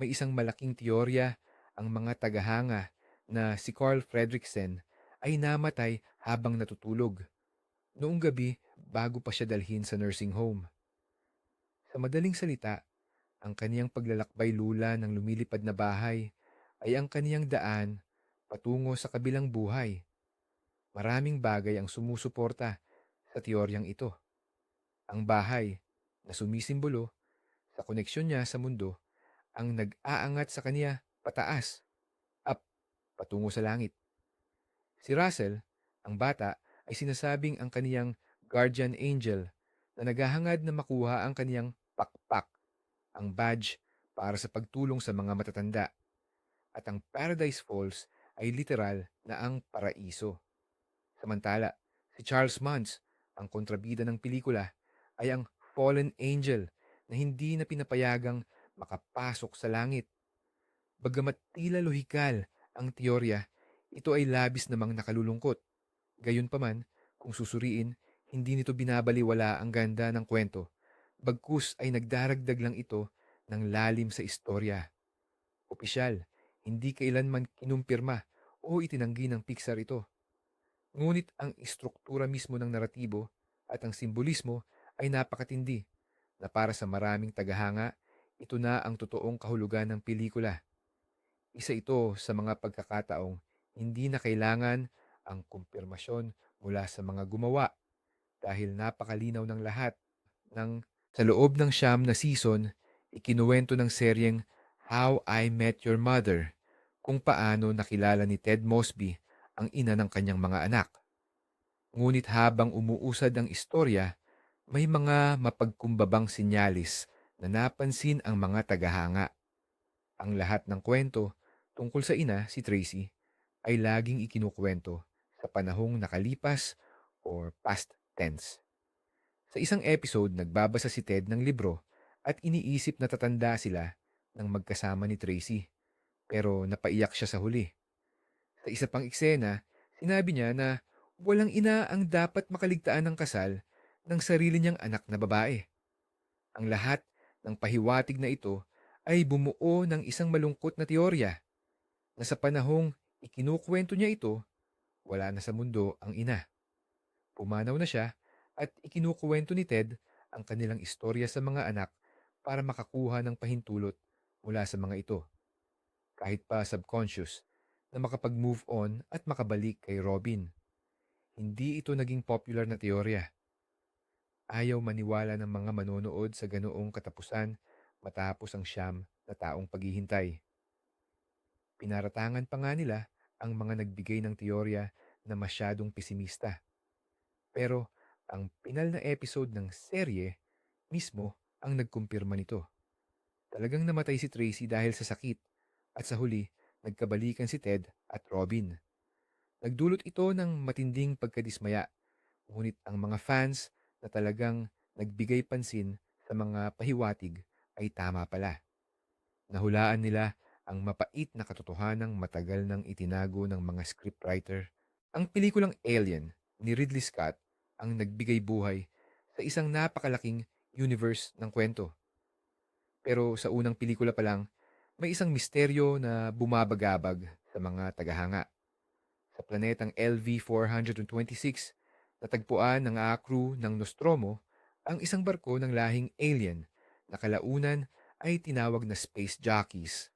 May isang malaking teorya ang mga tagahanga na si Carl Fredricksen ay namatay habang natutulog. Noong gabi bago pa siya dalhin sa nursing home. Sa madaling salita, ang kaniyang paglalakbay lula ng lumilipad na bahay ay ang kaniyang daan patungo sa kabilang buhay. Maraming bagay ang sumusuporta sa teoryang ito. Ang bahay na sumisimbolo sa koneksyon niya sa mundo ang nag-aangat sa kaniya pataas, up, patungo sa langit. Si Russell, ang bata, ay sinasabing ang kaniyang guardian angel na naghahangad na makuha ang kaniyang pakpak, ang badge para sa pagtulong sa mga matatanda. At ang Paradise Falls ay literal na ang paraiso. Samantala, si Charles Mance, ang kontrabida ng pelikula, ay ang fallen angel na hindi na pinapayagang makapasok sa langit. Bagamat tila lohikal ang teorya, ito ay labis namang nakalulungkot. Gayunpaman, kung susuriin, hindi nito binabaliwala ang ganda ng kwento. Bagkus ay nagdaragdag lang ito ng lalim sa istorya. Opisyal, hindi kailanman kinumpirma o itinanggi ng Pixar ito. Ngunit ang istruktura mismo ng naratibo at ang simbolismo ay napakatindi na para sa maraming tagahanga, ito na ang totoong kahulugan ng pelikula. Isa ito sa mga pagkakataong hindi na kailangan ang kumpirmasyon mula sa mga gumawa dahil napakalinaw ng lahat ng sa loob ng siyam na season, ikinuwento ng seryeng How I Met Your Mother kung paano nakilala ni Ted Mosby ang ina ng kanyang mga anak. Ngunit habang umuusad ang istorya, may mga mapagkumbabang sinyalis na napansin ang mga tagahanga. Ang lahat ng kwento tungkol sa ina, si Tracy, ay laging ikinukwento sa panahong nakalipas or past tense. Sa isang episode, nagbabasa si Ted ng libro at iniisip na tatanda sila ng magkasama ni Tracy. Pero napaiyak siya sa huli. Sa isa pang eksena, sinabi niya na walang ina ang dapat makaligtaan ng kasal ng sarili niyang anak na babae. Ang lahat ng pahiwatig na ito ay bumuo ng isang malungkot na teorya na sa panahong ikinukwento niya ito, wala na sa mundo ang ina. Pumanaw na siya at ikinukuwento ni Ted ang kanilang istorya sa mga anak para makakuha ng pahintulot mula sa mga ito. Kahit pa subconscious na makapag-move on at makabalik kay Robin. Hindi ito naging popular na teorya. Ayaw maniwala ng mga manonood sa ganoong katapusan matapos ang siyam na taong paghihintay. Pinaratangan pa nga nila ang mga nagbigay ng teorya na masyadong pesimista. Pero ang pinal na episode ng serye mismo ang nagkumpirma nito. Talagang namatay si Tracy dahil sa sakit at sa huli, nagkabalikan si Ted at Robin. Nagdulot ito ng matinding pagkadismaya, ngunit ang mga fans na talagang nagbigay pansin sa mga pahiwatig ay tama pala. Nahulaan nila ang mapait na katotohanang matagal nang itinago ng mga scriptwriter. Ang pelikulang Alien ni Ridley Scott ang nagbigay buhay sa isang napakalaking universe ng kwento. Pero sa unang pelikula pa lang, may isang misteryo na bumabagabag sa mga tagahanga. Sa planetang LV-426, natagpuan ng crew ng Nostromo ang isang barko ng lahing alien na kalaunan ay tinawag na space jockeys.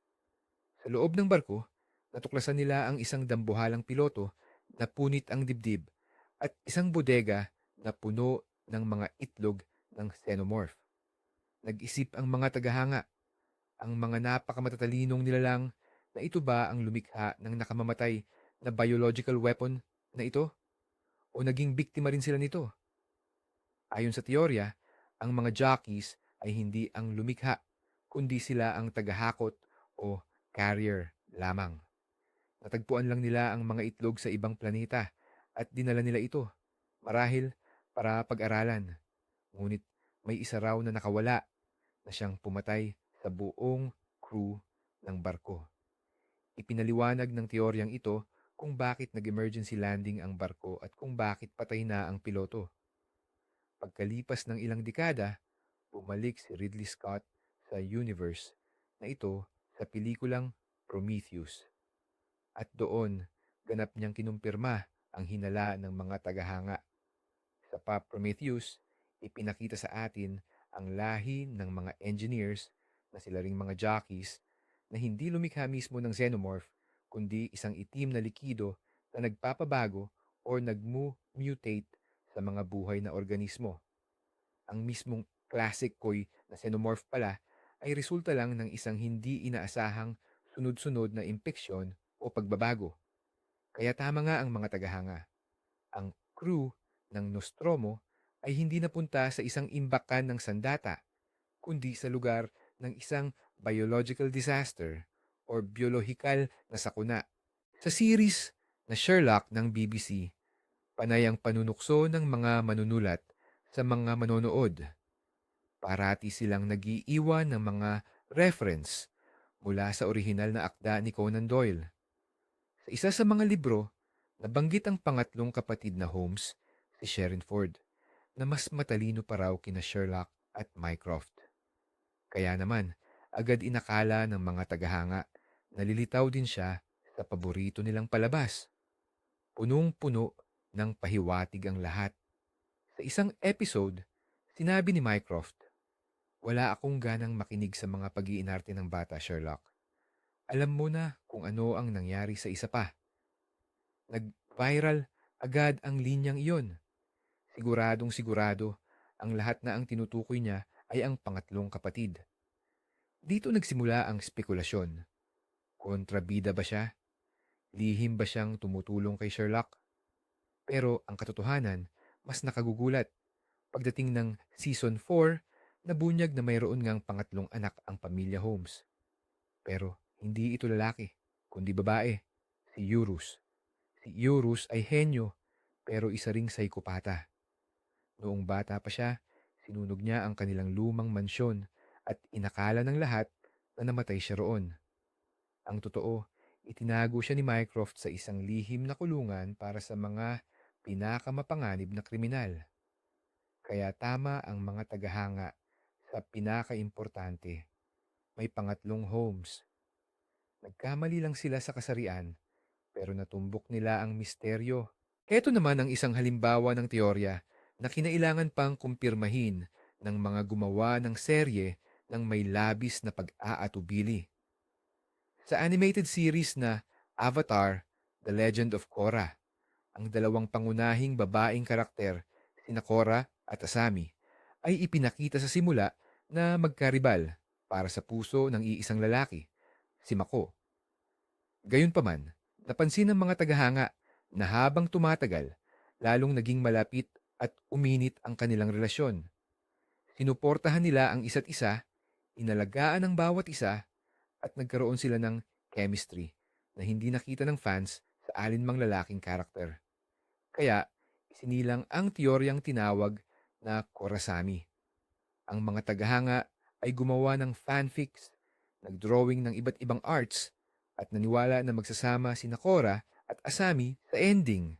Sa loob ng barko, natuklasan nila ang isang dambuhalang piloto na punit ang dibdib at isang bodega na puno ng mga itlog ng xenomorph. Nag-isip ang mga tagahanga, Ang mga napakamatalinong nilalang na ito ba ang lumikha ng nakamamatay na biological weapon na ito? O naging biktima rin sila nito? Ayon sa teorya, ang mga jockeys ay hindi ang lumikha, kundi sila ang tagahakot o carrier lamang. Natagpuan lang nila ang mga itlog sa ibang planeta at dinala nila ito, marahil para pag-aralan. Ngunit may isa raw na nakawala na siyang pumatay sa buong crew ng barko. Ipinaliwanag ng teoryang ito kung bakit nag-emergency landing ang barko at kung bakit patay na ang piloto. Pagkalipas ng ilang dekada, bumalik si Ridley Scott sa universe na ito sa pelikulang Prometheus. At doon, ganap niyang kinumpirma ang hinala ng mga tagahanga. Sa Prometheus, ipinakita sa atin ang lahi ng mga engineers na sila ring mga jockeys na hindi lumikha mismo ng xenomorph kundi isang itim na likido na nagpapabago o nagmu-mutate sa mga buhay na organismo. Ang mismong classic koi na xenomorph pala ay resulta lang ng isang hindi inaasahang sunod-sunod na impeksyon o pagbabago. Kaya tama nga ang mga tagahanga. Ang crew ng Nostromo ay hindi napunta sa isang imbakan ng sandata, kundi sa lugar ng isang biological disaster or biolohikal na sakuna. Sa series na Sherlock ng BBC, panay ang panunukso ng mga manunulat sa mga manonood. Parati silang nag-iiwan ng mga reference mula sa orihinal na akda ni Conan Doyle. Sa isa sa mga libro, nabanggit ang pangatlong kapatid na Holmes, si Sherrinford, na mas matalino pa raw kina Sherlock at Mycroft. Kaya naman, agad inakala ng mga tagahanga na lilitaw din siya sa paborito nilang palabas. Punong-puno ng pahiwatig ang lahat. Sa isang episode, sinabi ni Mycroft, "Wala akong ganang makinig sa mga pag-iinarte ng bata, Sherlock. Alam mo na kung ano ang nangyari sa isa pa." Nag-viral agad ang linyang iyon. Siguradong sigurado ang lahat na ang tinutukoy niya ay ang pangatlong kapatid. Dito nagsimula ang spekulasyon. Kontrabida ba siya? Lihim ba siyang tumutulong kay Sherlock? Pero ang katotohanan, mas nakagugulat. Pagdating ng Season 4, nabunyag na mayroon ngang pangatlong anak ang pamilya Holmes. Pero hindi ito lalaki, kundi babae, si Eurus. Si Eurus ay henyo, pero isa ring saykopata. Noong bata pa siya, sinunog niya ang kanilang lumang mansyon at inakala ng lahat na namatay siya roon. Ang totoo, itinago siya ni Mycroft sa isang lihim na kulungan para sa mga pinakamapanganib na kriminal. Kaya tama ang mga tagahanga sa pinakaimportante. May pangatlong Holmes. Nagkamali lang sila sa kasarian, pero natumbok nila ang misteryo. Ito naman ang isang halimbawa ng teorya na kinailangan pang kumpirmahin ng mga gumawa ng serye ng may labis na pag-aatubili. Sa animated series na Avatar: The Legend of Korra, ang dalawang pangunahing babaeng karakter, sina Korra at Asami, ay ipinakita sa simula na magkaribal para sa puso ng iisang lalaki, si Mako. Gayunpaman, napansin ng mga tagahanga na habang tumatagal, lalong naging malapit at uminit ang kanilang relasyon. Sinuportahan nila ang isa't isa, inalagaan ang bawat isa, at nagkaroon sila ng chemistry na hindi nakita ng fans sa alinmang lalaking karakter. Kaya, isinilang ang teoryang tinawag na Korasami. Ang mga tagahanga ay gumawa ng fanfics, nagdrawing ng iba't ibang arts, at naniwala na magsasama si Korra at Asami sa ending.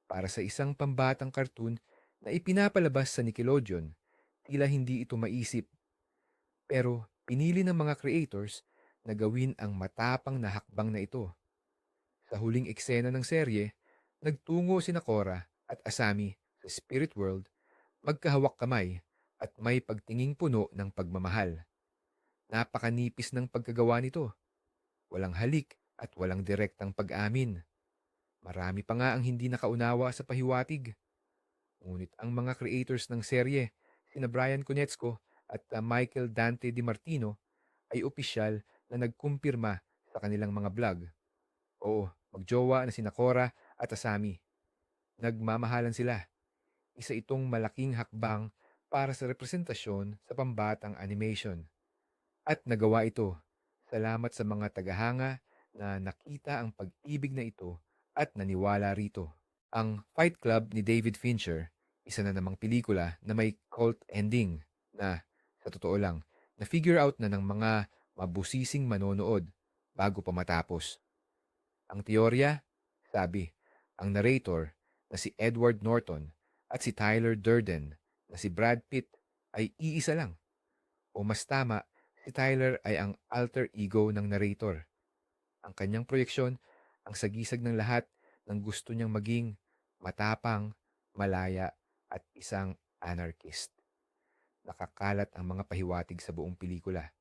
Para sa isang pambatang cartoon na ipinapalabas sa Nickelodeon, tila hindi ito maisip. Pero pinili ng mga creators na gawin ang matapang na hakbang na ito. Sa huling eksena ng serye, nagtungo si Korra at Asami sa spirit world, magkahawak kamay at may pagtinging puno ng pagmamahal. Napakanipis ng pagkagawa nito. Walang halik at walang direktang pag-amin. Marami pa nga ang hindi nakaunawa sa pahiwatig. Ngunit ang mga creators ng serye, sina Brian Konietzko at Michael Dante Di Martino, ay opisyal na nagkumpirma sa kanilang mga blog. Oo, magjowa na sina Cora at Asami. Nagmamahalan sila. Isa itong malaking hakbang para sa representasyon sa pambatang animation. At nagawa ito. Salamat sa mga tagahanga na nakita ang pag-ibig na ito at naniwala rito. Ang Fight Club ni David Fincher, isa na namang pelikula na may cult ending na, sa totoo lang, na-figure out na ng mga mabusising manonood bago pa matapos. Ang teorya, sabi, ang narrator na si Edward Norton at si Tyler Durden na si Brad Pitt ay iisa lang. O mas tama, si Tyler ay ang alter ego ng narrator. Ang kanyang proyeksyon ang sagisag ng lahat ng gusto niyang maging matapang, malaya at isang anarchist. Nakakalat ang mga pahiwatig sa buong pelikula.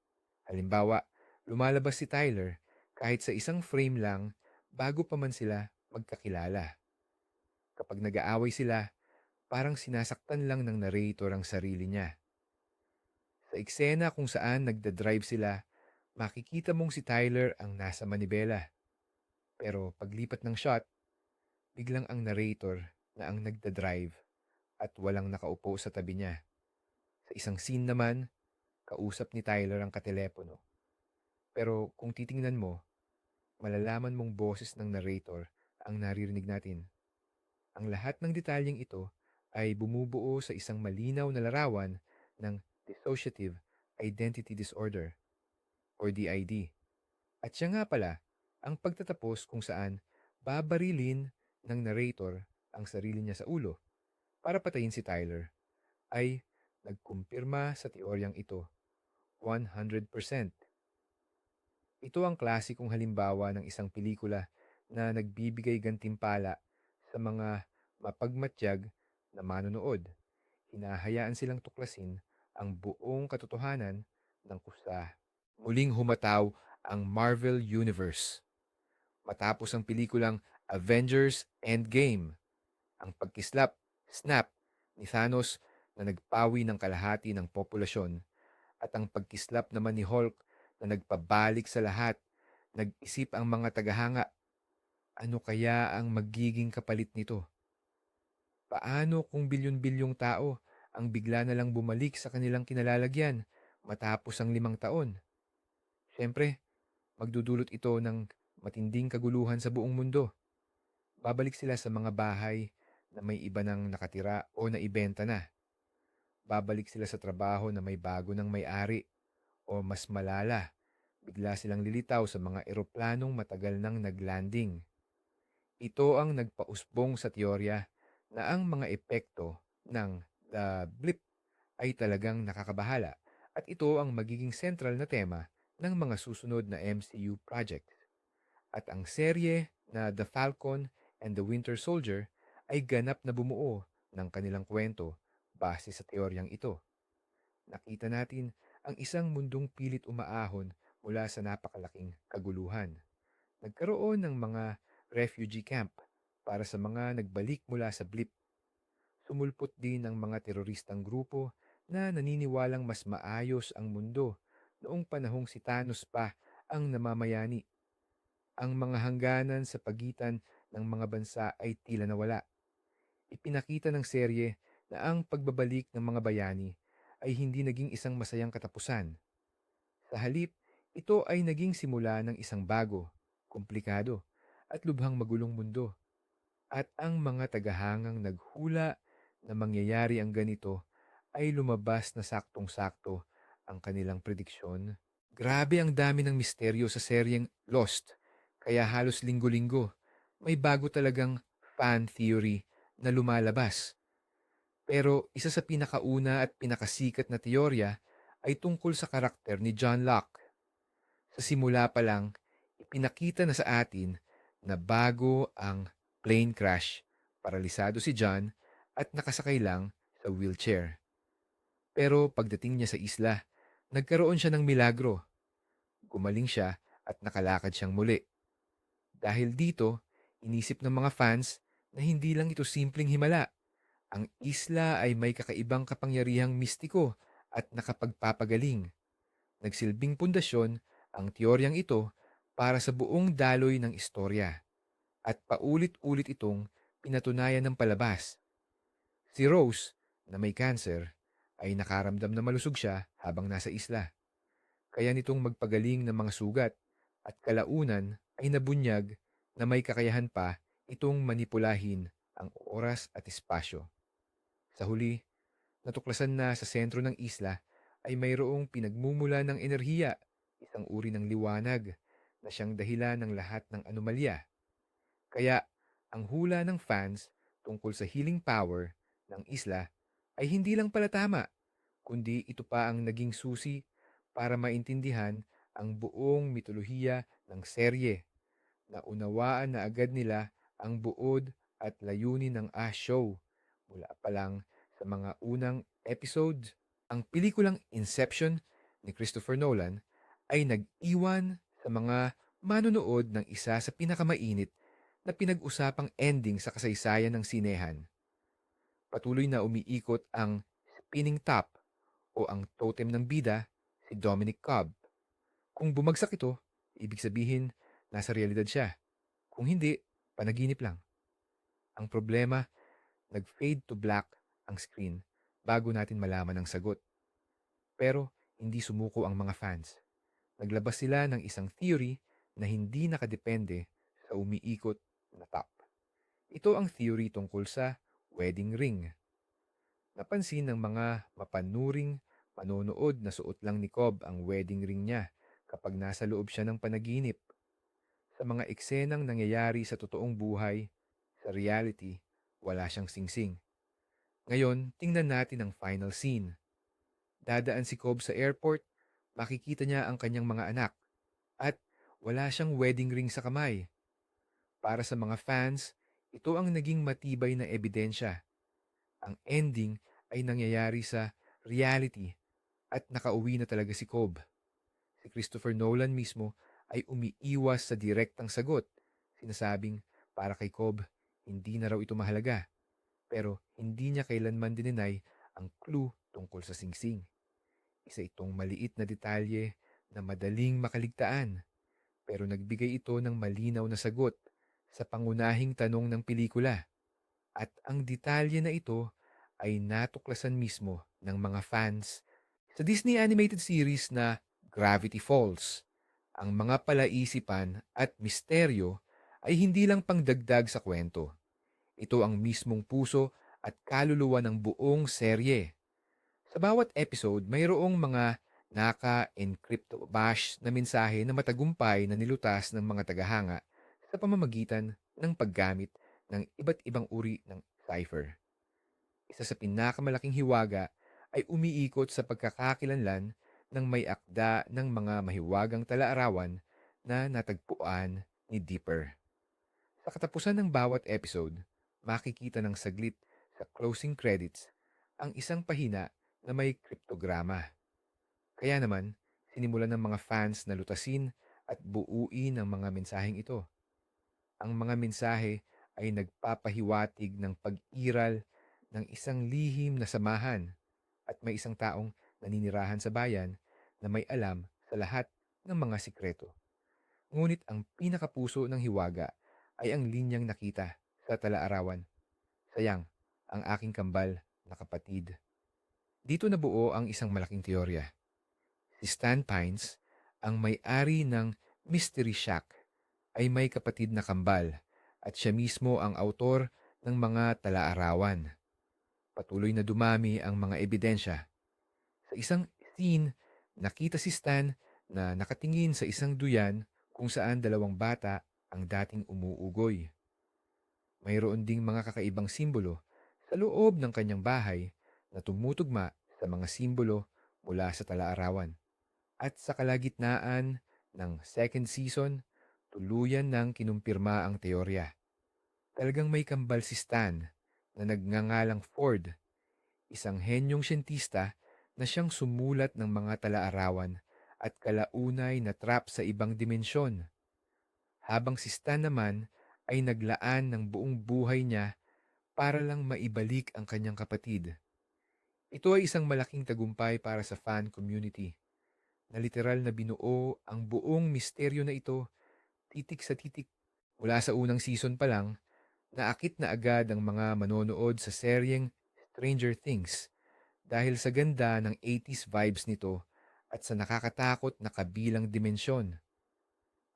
Halimbawa, lumalabas si Tyler kahit sa isang frame lang bago pa man sila magkakilala. Kapag nag-aaway sila, parang sinasaktan lang ng narrator ang sarili niya. Sa eksena kung saan nagdadrive sila, makikita mong si Tyler ang nasa manibela. Pero paglipat ng shot, biglang ang narrator na ang nagdadrive at walang nakaupo sa tabi niya. Sa isang scene naman, kausap ni Tyler ang katelepono. Pero kung titingnan mo, malalaman mong boses ng narrator ang naririnig natin. Ang lahat ng detalyeng ito ay bumubuo sa isang malinaw na larawan ng dissociative identity disorder or DID. At siya nga pala ang pagtatapos kung saan babarilin ng narrator ang sarili niya sa ulo para patayin si Tyler ay nagkumpirma sa teoryang ito 100%. Ito ang klasikong halimbawa ng isang pelikula na nagbibigay gantimpala sa mga mapagmatyag na manonood. Hinahayaan silang tuklasin ang buong katotohanan ng kusa. Muling humataw ang Marvel Universe. Matapos ang pelikulang Avengers Endgame, ang pagkislap, snap, ni Thanos na nagpawi ng kalahati ng populasyon at ang pagkislap naman ni Hulk na nagpabalik sa lahat, nag-isip ang mga tagahanga, ano kaya ang magiging kapalit nito? Paano kung bilyon-bilyong tao ang bigla na lang bumalik sa kanilang kinalalagyan matapos ang 5 taon? Siyempre, magdudulot ito ng matinding kaguluhan sa buong mundo. Babalik sila sa mga bahay na may iba nang nakatira o naibenta na. Babalik sila sa trabaho na may bago ng may-ari o mas malala, bigla silang lilitaw sa mga eroplanong matagal nang naglanding. Ito ang nagpausbong sa teorya na ang mga epekto ng the blip ay talagang nakakabahala at ito ang magiging central na tema ng mga susunod na MCU projects. At ang serye na The Falcon and the Winter Soldier ay ganap na bumuo ng kanilang kwento base sa teoryang ito. Nakita natin ang isang mundong pilit umaahon mula sa napakalaking kaguluhan. Nagkaroon ng mga refugee camp para sa mga nagbalik mula sa blip. Sumulpot din ang mga teroristang grupo na naniniwalang mas maayos ang mundo noong panahong si Thanos pa ang namamayani. Ang mga hangganan sa pagitan ng mga bansa ay tila nawala. Ipinakita ng serye na ang pagbabalik ng mga bayani ay hindi naging isang masayang katapusan. Sa halip, ito ay naging simula ng isang bago, komplikado, at lubhang magulong mundo. At ang mga tagahangang naghula na mangyayari ang ganito ay lumabas na saktong-sakto ang kanilang prediksyon. Grabe ang dami ng misteryo sa seryeng Lost, kaya halos linggo-linggo may bago talagang fan theory na lumalabas. Pero isa sa pinakauna at pinakasikat na teorya ay tungkol sa karakter ni John Locke. Sa simula pa lang, ipinakita na sa atin na bago ang plane crash, paralisado si John at nakasakay lang sa wheelchair. Pero pagdating niya sa isla, nagkaroon siya ng milagro. Gumaling siya at nakalakad siyang muli. Dahil dito, inisip ng mga fans na hindi lang ito simpleng himala. Ang isla ay may kakaibang kapangyarihang mistiko at nakapagpapagaling. Nagsilbing pundasyon ang teoryang ito para sa buong daloy ng istorya at paulit-ulit itong pinatunayan ng palabas. Si Rose, na may cancer, ay nakaramdam na malusog siya habang nasa isla. Kaya nitong magpagaling ng mga sugat at kalaunan ay nabunyag na may kakayahan pa itong manipulahin ang oras at espasyo. Sa huli, natuklasan na sa sentro ng isla ay mayroong pinagmumula ng enerhiya, isang uri ng liwanag na siyang dahilan ng lahat ng anomalya. Kaya ang hula ng fans tungkol sa healing power ng isla ay hindi lang pala tama, kundi ito pa ang naging susi para maintindihan ang buong mitolohiya ng serye. Naunawaan na agad nila ang buod at layunin ng Show mula pa lang sa mga unang episodes. Ang pelikulang Inception ni Christopher Nolan ay nag-iwan sa mga manonood ng isa sa pinakamainit na pinag-usapang ending sa kasaysayan ng sinehan. Patuloy na umiikot ang spinning top o ang totem ng bida, si Dominic Cobb. Kung bumagsak ito, ibig sabihin nasa realidad siya. Kung hindi, panaginip lang. Ang problema, nag-fade to black ang screen bago natin malaman ang sagot. Pero hindi sumuko ang mga fans. Naglabas sila ng isang theory na hindi nakadepende sa umiikot na top. Ito ang theory tungkol sa wedding ring. Napansin ng mga mapanuring manonood na suot lang ni Cobb ang wedding ring niya kapag nasa loob siya ng panaginip. Sa mga eksenang nangyayari sa totoong buhay, sa reality, wala siyang singsing. Ngayon, tingnan natin ang final scene. Dadaan si Cobb sa airport, makikita niya ang kanyang mga anak, at wala siyang wedding ring sa kamay. Para sa mga fans, ito ang naging matibay na ebidensya. Ang ending ay nangyayari sa reality at nakauwi na talaga si Cobb. Si Christopher Nolan mismo ay umiiwas sa direktang sagot. Sinasabing para kay Cobb, hindi na raw ito mahalaga. Pero hindi niya kailanman dininay ang clue tungkol sa singsing. Isa itong maliit na detalye na madaling makaligtaan, pero nagbigay ito ng malinaw na sagot sa pangunahing tanong ng pelikula. At ang detalye na ito ay natuklasan mismo ng mga fans sa Disney animated series na Gravity Falls. Ang mga palaisipan at misteryo ay hindi lang pangdagdag sa kwento. Ito ang mismong puso at kaluluwa ng buong serye. Sa bawat episode, mayroong mga naka-encrypt bash na mensahe na matagumpay na nilutas ng mga tagahanga sa pamamagitan ng paggamit ng iba't ibang uri ng cipher. Isa sa pinakamalaking hiwaga ay umiikot sa pagkakakilanlan ng may akda ng mga mahiwagang talaarawan na natagpuan ni Dipper. Sa katapusan ng bawat episode, makikita ng saglit sa closing credits ang isang pahina na may kriptograma. Kaya naman, sinimulan ng mga fans na lutasin at buuin ang mga mensaheng ito. Ang mga mensahe ay nagpapahiwatig ng pag-iral ng isang lihim na samahan at may isang taong naninirahan sa bayan na may alam sa lahat ng mga sikreto. Ngunit ang pinakapuso ng hiwaga ay ang linyang nakita sa talaarawan. Sayang, ang aking kambal na kapatid. Dito nabuo ang isang malaking teorya. Si Stan Pines, ang may-ari ng Mystery Shack, ay may kapatid na kambal at siya mismo ang autor ng mga talaarawan. Patuloy na dumami ang mga ebidensya. Sa isang scene, nakita si Stan na nakatingin sa isang duyan kung saan dalawang bata ang dating umuugoy. Mayroon ding mga kakaibang simbolo sa loob ng kanyang bahay na tumutugma sa mga simbolo mula sa talaarawan. At sa kalagitnaan ng second season, tuluyan ng kinumpirma ang teorya. Talagang may kambal si Stan na nagngangalang Ford, isang henyong siyentista na siyang sumulat ng mga talaarawan at kalaunay na trap sa ibang dimensyon. Habang si Stan naman ay naglaan ng buong buhay niya para lang maibalik ang kanyang kapatid. Ito ay isang malaking tagumpay para sa fan community. na literal na binuo ang buong misteryo na ito titik sa titik. Mula sa unang season pa lang, naakit na agad ang mga manonood sa seryeng Stranger Things dahil sa ganda ng 80s vibes nito at sa nakakatakot na kabilang dimensyon.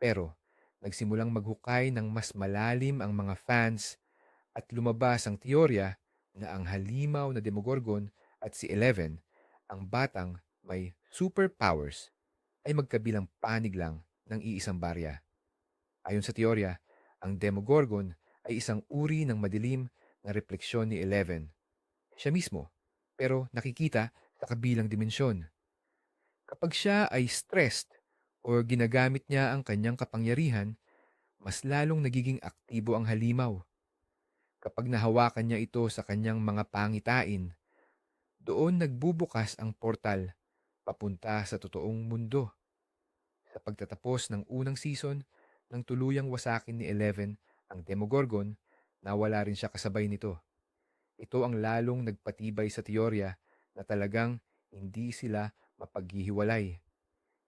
Pero, nagsimulang maghukay ng mas malalim ang mga fans at lumabas ang teorya na ang halimaw na Demogorgon at si Eleven, ang batang may superpowers, ay magkabilang panig lang ng iisang barya. Ayon sa teorya, ang Demogorgon ay isang uri ng madilim na refleksyon ni Eleven. Siya mismo, pero nakikita sa kabilang dimensyon. Kapag siya ay stressed o ginagamit niya ang kanyang kapangyarihan, mas lalong nagiging aktibo ang halimaw. Kapag nahawakan niya ito sa kanyang mga pangitain, doon nagbubukas ang portal papunta sa totoong mundo. Sa pagtatapos ng unang season, nang tuluyang wasakin ni Eleven ang Demogorgon, nawala rin siya kasabay nito. Ito ang lalong nagpatibay sa teorya na talagang hindi sila mapaghihiwalay.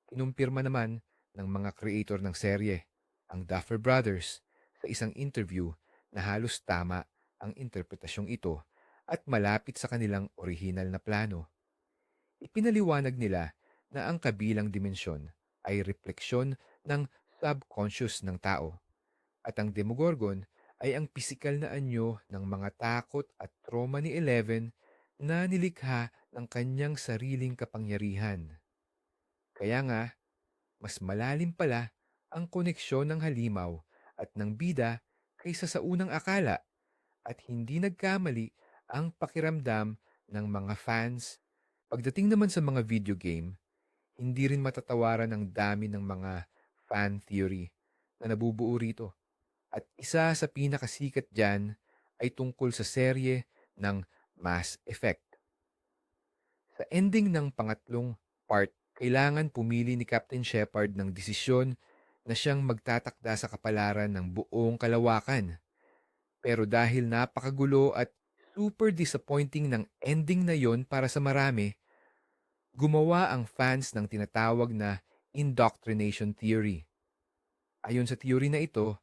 Kinumpirma naman ng mga creator ng serye, ang Duffer Brothers, sa isang interview na halos tama ang interpretasyong ito at malapit sa kanilang orihinal na plano. Ipinaliwanag nila na ang kabilang dimensyon ay refleksyon ng subconscious ng tao at ang Demogorgon ay ang pisikal na anyo ng mga takot at trauma ni Eleven na nilikha ng kanyang sariling kapangyarihan. Kaya nga, mas malalim pala ang koneksyon ng halimaw at ng bida kaysa sa unang akala at hindi nagkamali ang pakiramdam ng mga fans. Pagdating naman sa mga video game, hindi rin matatawaran ang dami ng mga fan theory na nabubuo rito. At isa sa pinakasikat dyan ay tungkol sa serye ng Mass Effect. Sa ending ng pangatlong part, kailangan pumili ni Captain Shepard ng desisyon na siyang magtatakda sa kapalaran ng buong kalawakan. Pero dahil napakagulo at super disappointing ng ending na yon para sa marami, gumawa ang fans ng tinatawag na indoctrination theory. Ayon sa theory na ito,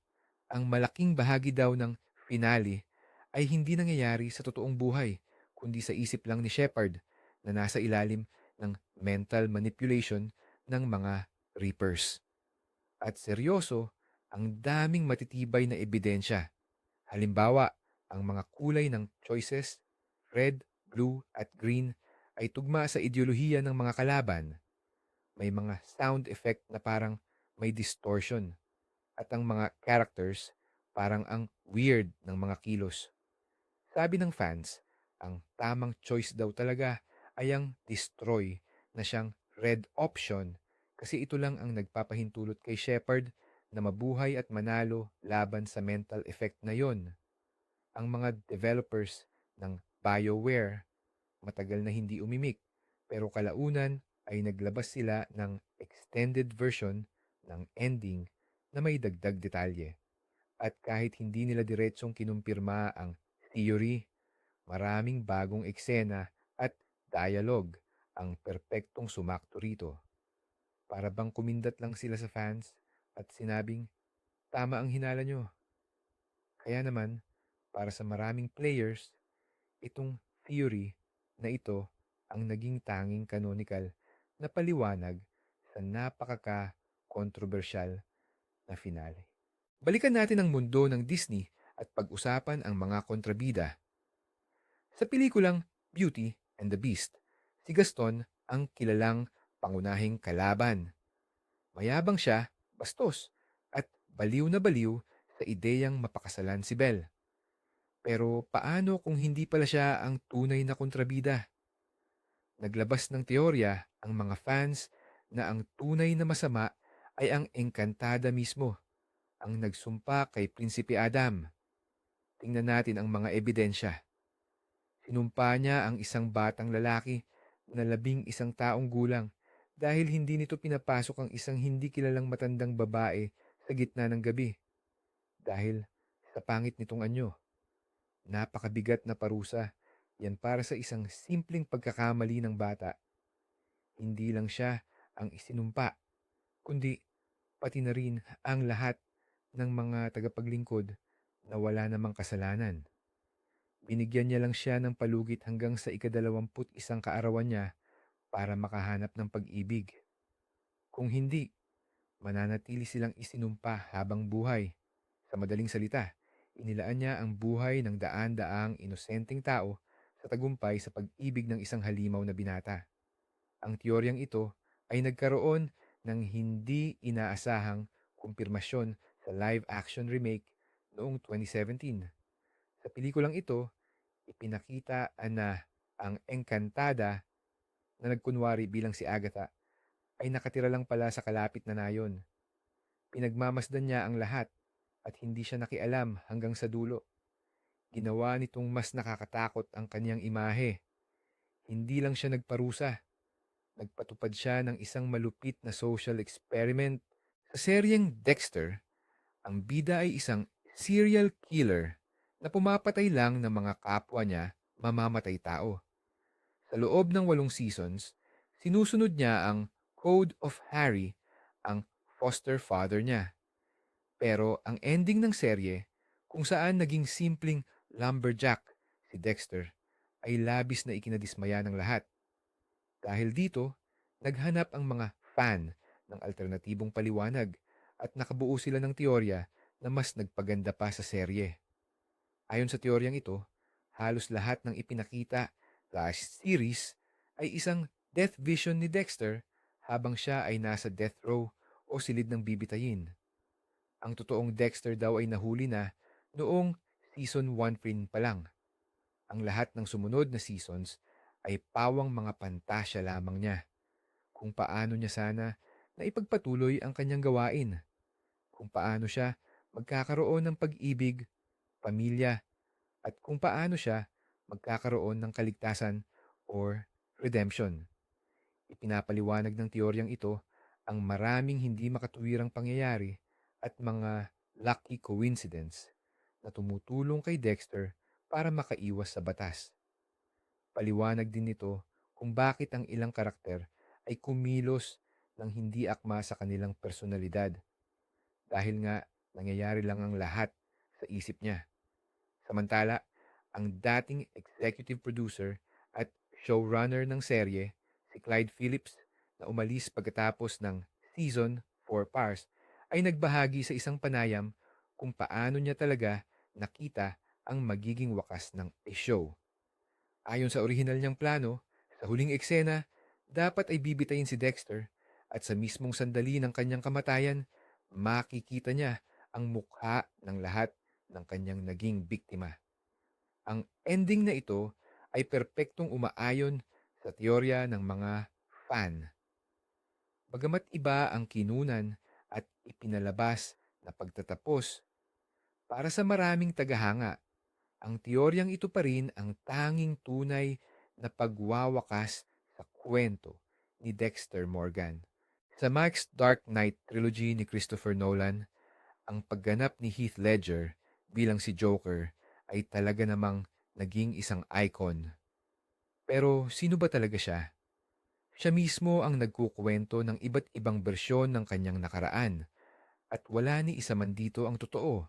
ang malaking bahagi daw ng finale ay hindi nangyayari sa totoong buhay, kundi sa isip lang ni Shepard na nasa ilalim ng mental manipulation ng mga Reapers. At seryoso, ang daming matitibay na ebidensya. Halimbawa, ang mga kulay ng choices, red, blue at green, ay tugma sa ideolohiya ng mga kalaban. May mga sound effect na parang may distortion at ang mga characters parang ang weird ng mga kilos. Sabi ng fans, ang tamang choice daw talaga ay ang destroy na siyang red option kasi ito lang ang nagpapahintulot kay Shepard na mabuhay at manalo laban sa mental effect na yon. Ang mga developers ng BioWare matagal na hindi umimik pero kalaunan ay naglabas sila ng extended version ng ending na may dagdag detalye. At kahit hindi nila diretsong kinumpirma ang theory, maraming bagong eksena at dialogue ang perpektong sumakto rito. Para bang kumindat lang sila sa fans at sinabing, tama ang hinala nyo. Kaya naman, para sa maraming players, itong theory na ito ang naging tanging canonical na paliwanag sa napakaka-controversial na finale. Balikan natin ang mundo ng Disney at pag-usapan ang mga kontrabida. Sa pelikulang Beauty and the Beast, si Gaston ang kilalang pangunahing kalaban. Mayabang siya, bastos, at baliw na baliw sa ideyang mapakasalan si Belle. Pero paano kung hindi pala siya ang tunay na kontrabida? Naglabas ng teorya ang mga fans na ang tunay na masama ay ang engkantada mismo, ang nagsumpa kay Prinsipe Adam. Tingnan natin ang mga ebidensya. Sinumpa niya ang isang batang lalaki na 11 taong gulang dahil hindi nito pinapasok ang isang hindi kilalang matandang babae sa gitna ng gabi. Dahil sa pangit nitong anyo. Napakabigat na parusa. Yan para sa isang simpleng pagkakamali ng bata. Hindi lang siya ang isinumpa, kundi pati na rin ang lahat ng mga tagapaglingkod na wala namang kasalanan. Binigyan niya lang siya ng palugit hanggang sa ika-21 kaarawan niya para makahanap ng pag-ibig. Kung hindi, mananatili silang isinumpa habang buhay. Sa madaling salita, inilaan niya ang buhay ng daan-daang inosenteng tao sa tagumpay sa pag-ibig ng isang halimaw na binata. Ang teoryang ito ay nagkaroon ng hindi inaasahang kumpirmasyon sa live-action remake noong 2017. Sa pelikulang ito, ipinakita na ang engkantada na nagkunwari bilang si Agatha ay nakatira lang pala sa kalapit na nayon. Pinagmamasdan niya ang lahat at hindi siya nakialam hanggang sa dulo. Ginawa nitong mas nakakatakot ang kanyang imahe. Hindi lang siya nagparusa, nagpatupad siya ng isang malupit na social experiment. Sa seryeng Dexter, ang bida ay isang serial killer na pumapatay lang ng mga kapwa niya mamamatay tao. Sa loob ng 8 seasons, sinusunod niya ang Code of Harry, ang foster father niya. Pero ang ending ng serye, kung saan naging simpleng lumberjack si Dexter, ay labis na ikinadismaya ng lahat. Dahil dito, naghanap ang mga fan ng alternatibong paliwanag at nakabuo sila ng teorya na mas nagpaganda pa sa serye. Ayon sa teoryang ito, halos lahat ng ipinakita sa series ay isang death vision ni Dexter habang siya ay nasa death row o silid ng bibitayin. Ang totoong Dexter daw ay nahuli na noong season 1 pa lang. Ang lahat ng sumunod na seasons ay pawang mga pantasya lamang niya kung paano niya sana na ipagpatuloy ang kanyang gawain, kung paano siya magkakaroon ng pag-ibig, pamilya, at kung paano siya magkakaroon ng kaligtasan or redemption. Ipinapaliwanag ng teoryang ito ang maraming hindi makatuwirang pangyayari at mga lucky coincidence na tumutulong kay Dexter para makaiwas sa batas. Paliwanag din nito kung bakit ang ilang karakter ay kumilos ng hindi akma sa kanilang personalidad dahil nga nangyayari lang ang lahat sa isip niya. Samantala, ang dating executive producer at showrunner ng serye, si Clyde Phillips, na umalis pagkatapos ng season 4 pars, ay nagbahagi sa isang panayam kung paano niya talaga nakita ang magiging wakas ng show. Ayon sa orihinal niyang plano, sa huling eksena, dapat ay bibitayin si Dexter at sa mismong sandali ng kanyang kamatayan, makikita niya ang mukha ng lahat ng kanyang naging biktima. Ang ending na ito ay perpektong umaayon sa teorya ng mga fan. Bagamat iba ang kinunan at ipinalabas na pagtatapos, para sa maraming tagahanga, ang teoryang ito pa rin ang tanging tunay na pagwawakas sa kwento ni Dexter Morgan. Sa Max Dark Knight trilogy ni Christopher Nolan, ang pagganap ni Heath Ledger bilang si Joker ay talaga namang naging isang icon. Pero sino ba talaga siya? Siya mismo ang nagkukwento ng iba't ibang bersyon ng kanyang nakaraan at wala ni isa man dito ang totoo.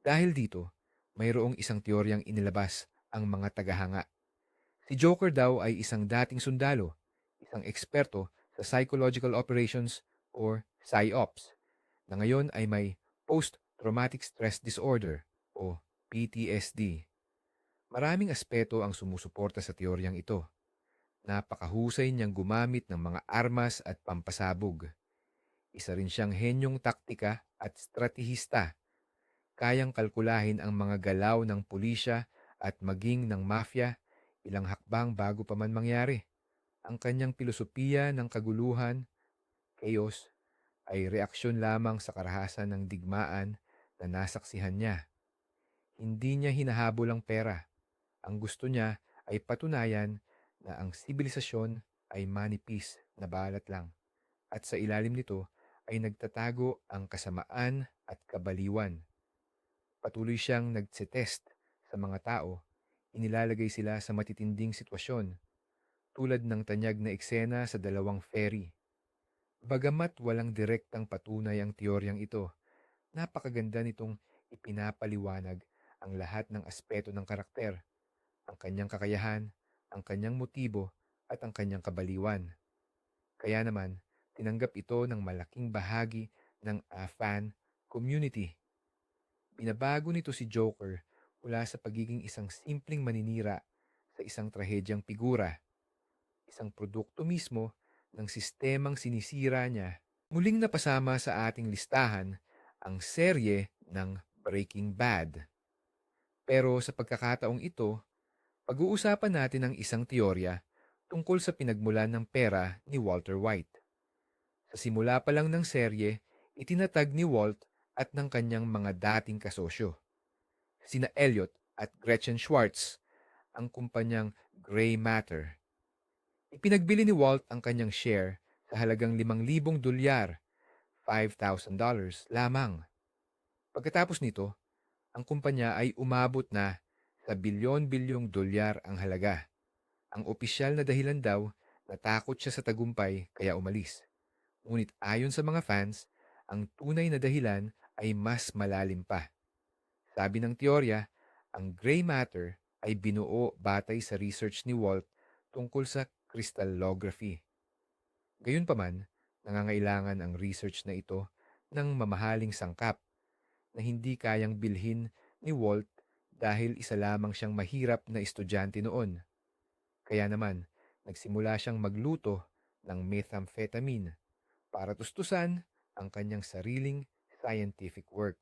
Dahil dito, mayroong isang teoryang inilabas ang mga tagahanga. Si Joker daw ay isang dating sundalo, isang eksperto sa psychological operations or PsyOps, na ngayon ay may post-traumatic stress disorder o PTSD. Maraming aspeto ang sumusuporta sa teoryang ito. Napakahusay niyang gumamit ng mga armas at pampasabog. Isa rin siyang henyong taktika at stratehista. Kayang kalkulahin ang mga galaw ng pulisya at maging ng mafia ilang hakbang bago pa man mangyari. Ang kanyang pilosopiya ng kaguluhan, chaos, ay reaksyon lamang sa karahasan ng digmaan na nasaksihan niya. Hindi niya hinahabol ang pera. Ang gusto niya ay patunayan na ang sibilisasyon ay manipis na balat lang at sa ilalim nito ay nagtatago ang kasamaan at kabaliwan. Patuloy siyang nagsetest sa mga tao, inilalagay sila sa matitinding sitwasyon tulad ng tanyag na eksena sa dalawang ferry. Bagamat walang direktang patunay ang teoryang ito, napakaganda nitong ipinapaliwanag ang lahat ng aspeto ng karakter, ang kanyang kakayahan, ang kanyang motibo, at ang kanyang kabaliwan. Kaya naman, tinanggap ito ng malaking bahagi ng fan community. Binabago nito si Joker mula sa pagiging isang simpleng maninira sa isang trahedyang figura, isang produkto mismo ng sistemang sinisira niya. Muling napasama sa ating listahan ang serye ng Breaking Bad. Pero sa pagkakataong ito, pag-uusapan natin ang isang teorya tungkol sa pinagmulan ng pera ni Walter White. Sa simula pa lang ng serye, itinatag ni Walt at ng kanyang mga dating kasosyo, sina Elliot at Gretchen Schwartz, ang kumpanyang Gray Matter. Ipinagbili ni Walt ang kanyang share sa halagang $5,000, $5,000 lamang. Pagkatapos nito, ang kumpanya ay umabot na sa bilyon-bilyong dolyar ang halaga. Ang opisyal na dahilan daw, natakot siya sa tagumpay kaya umalis. Ngunit ayon sa mga fans, ang tunay na dahilan ay mas malalim pa. Sabi ng teorya, ang gray matter ay binuo batay sa research ni Walt tungkol sa crystallography. Gayunpaman, nangangailangan ang research na ito ng mamahaling sangkap na hindi kayang bilhin ni Walt dahil isa lamang siyang mahirap na estudyante noon. Kaya naman, nagsimula siyang magluto ng methamphetamine para tustusan ang kanyang sariling scientific work.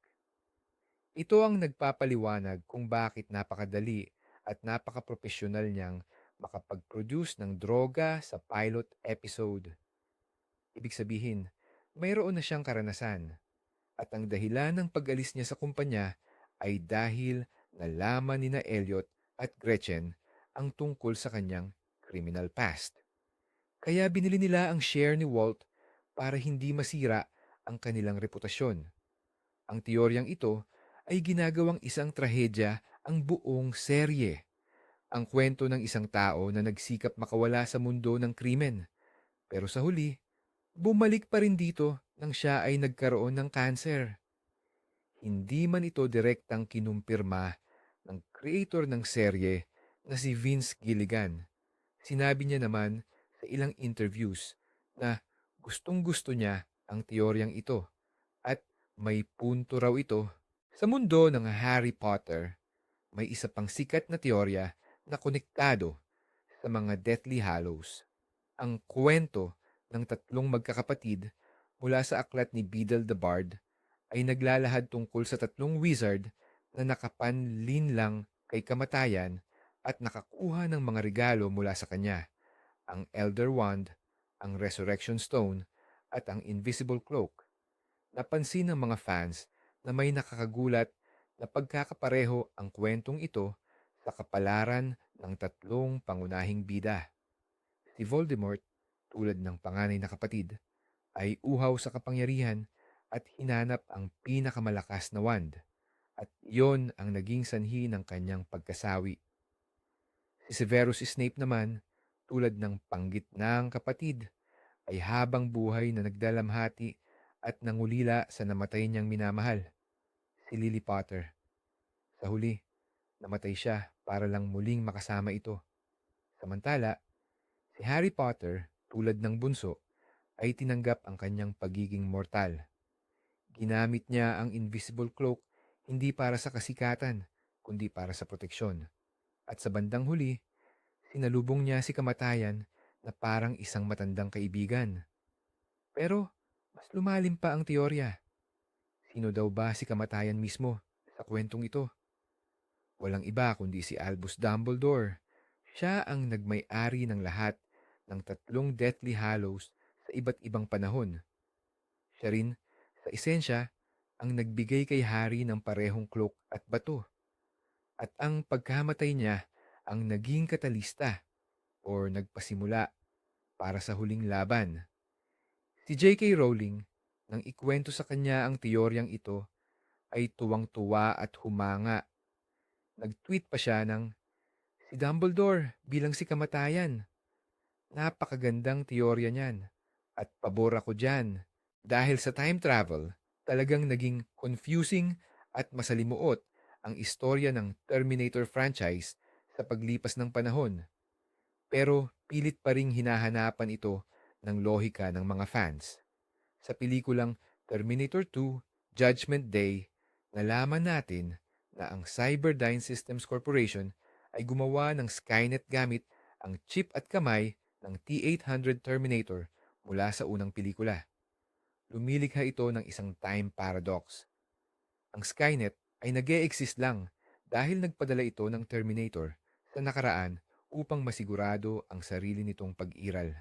Ito ang nagpapaliwanag kung bakit napakadali at napakaprofesyonal niyang makapag-produce ng droga sa pilot episode. Ibig sabihin, mayroon na siyang karanasan at ang dahilan ng pag-alis niya sa kumpanya ay dahil nalaman ni na Elliot at Gretchen ang tungkol sa kanyang criminal past. Kaya binili nila ang share ni Walt para hindi masira ang kanilang reputasyon. Ang teoryang ito ay ginagawang isang trahedya ang buong serye. Ang kwento ng isang tao na nagsikap makawala sa mundo ng krimen. Pero sa huli, bumalik pa rin dito nang siya ay nagkaroon ng cancer. Hindi man ito direktang kinumpirma ng creator ng serye na si Vince Gilligan. Sinabi niya naman sa ilang interviews na gustong-gusto niya ang teoryang ito at may punto raw ito. Sa mundo ng Harry Potter, may isa pang sikat na teorya na konektado sa mga Deathly Hallows. Ang kwento ng tatlong magkakapatid mula sa aklat ni Beedle the Bard ay naglalahad tungkol sa tatlong wizard na nakapanlin lang kay kamatayan at nakakuha ng mga regalo mula sa kanya, ang Elder Wand, ang Resurrection Stone, at ang Invisible Cloak. Napansin ng mga fans na may nakakagulat na pagkakapareho ang kwentong ito sa kapalaran ng tatlong pangunahing bida. Si Voldemort, tulad ng panganay na kapatid, ay uhaw sa kapangyarihan at hinanap ang pinakamalakas na wand, at iyon ang naging sanhi ng kanyang pagkasawi. Si Severus Snape naman, tulad ng panggitnang kapatid, ay habang buhay na nagdalamhati at nangulila sa namatay niyang minamahal, si Lily Potter. Sa huli, namatay siya para lang muling makasama ito. Samantala, si Harry Potter, tulad ng bunso, ay tinanggap ang kanyang pagiging mortal. Ginamit niya ang invisible cloak hindi para sa kasikatan, kundi para sa proteksyon. At sa bandang huli, sinalubong niya si kamatayan na parang isang matandang kaibigan. Pero, mas lumalim pa ang teorya. Sino daw ba si kamatayan mismo sa kwentong ito? Walang iba kundi si Albus Dumbledore. Siya ang nagmay-ari ng lahat ng tatlong Deathly Hallows sa iba't ibang panahon. Siya rin, sa esensya, ang nagbigay kay Harry ng parehong cloak at bato. At ang pagkamatay niya ang naging katalista o nagpasimula para sa huling laban. Si J.K. Rowling, nang ikwento sa kanya ang teoryang ito, ay tuwang-tuwa at humanga. Nag-tweet pa siya ng, "Si Dumbledore bilang si kamatayan. Napakagandang teorya niyan. At pabor ako dyan. Dahil sa time travel, talagang naging confusing at masalimuot ang istorya ng Terminator franchise sa paglipas ng panahon. Pero pilit pa ring hinahanapan ito ng lohika ng mga fans. Sa pelikulang Terminator 2, Judgment Day, nalaman natin na ang Cyberdyne Systems Corporation ay gumawa ng Skynet gamit ang chip at kamay ng T-800 Terminator mula sa unang pelikula. Lumilikha ito ng isang time paradox. Ang Skynet ay nag-e-exist lang dahil nagpadala ito ng Terminator sa nakaraan upang masigurado ang sarili nitong pag-iral.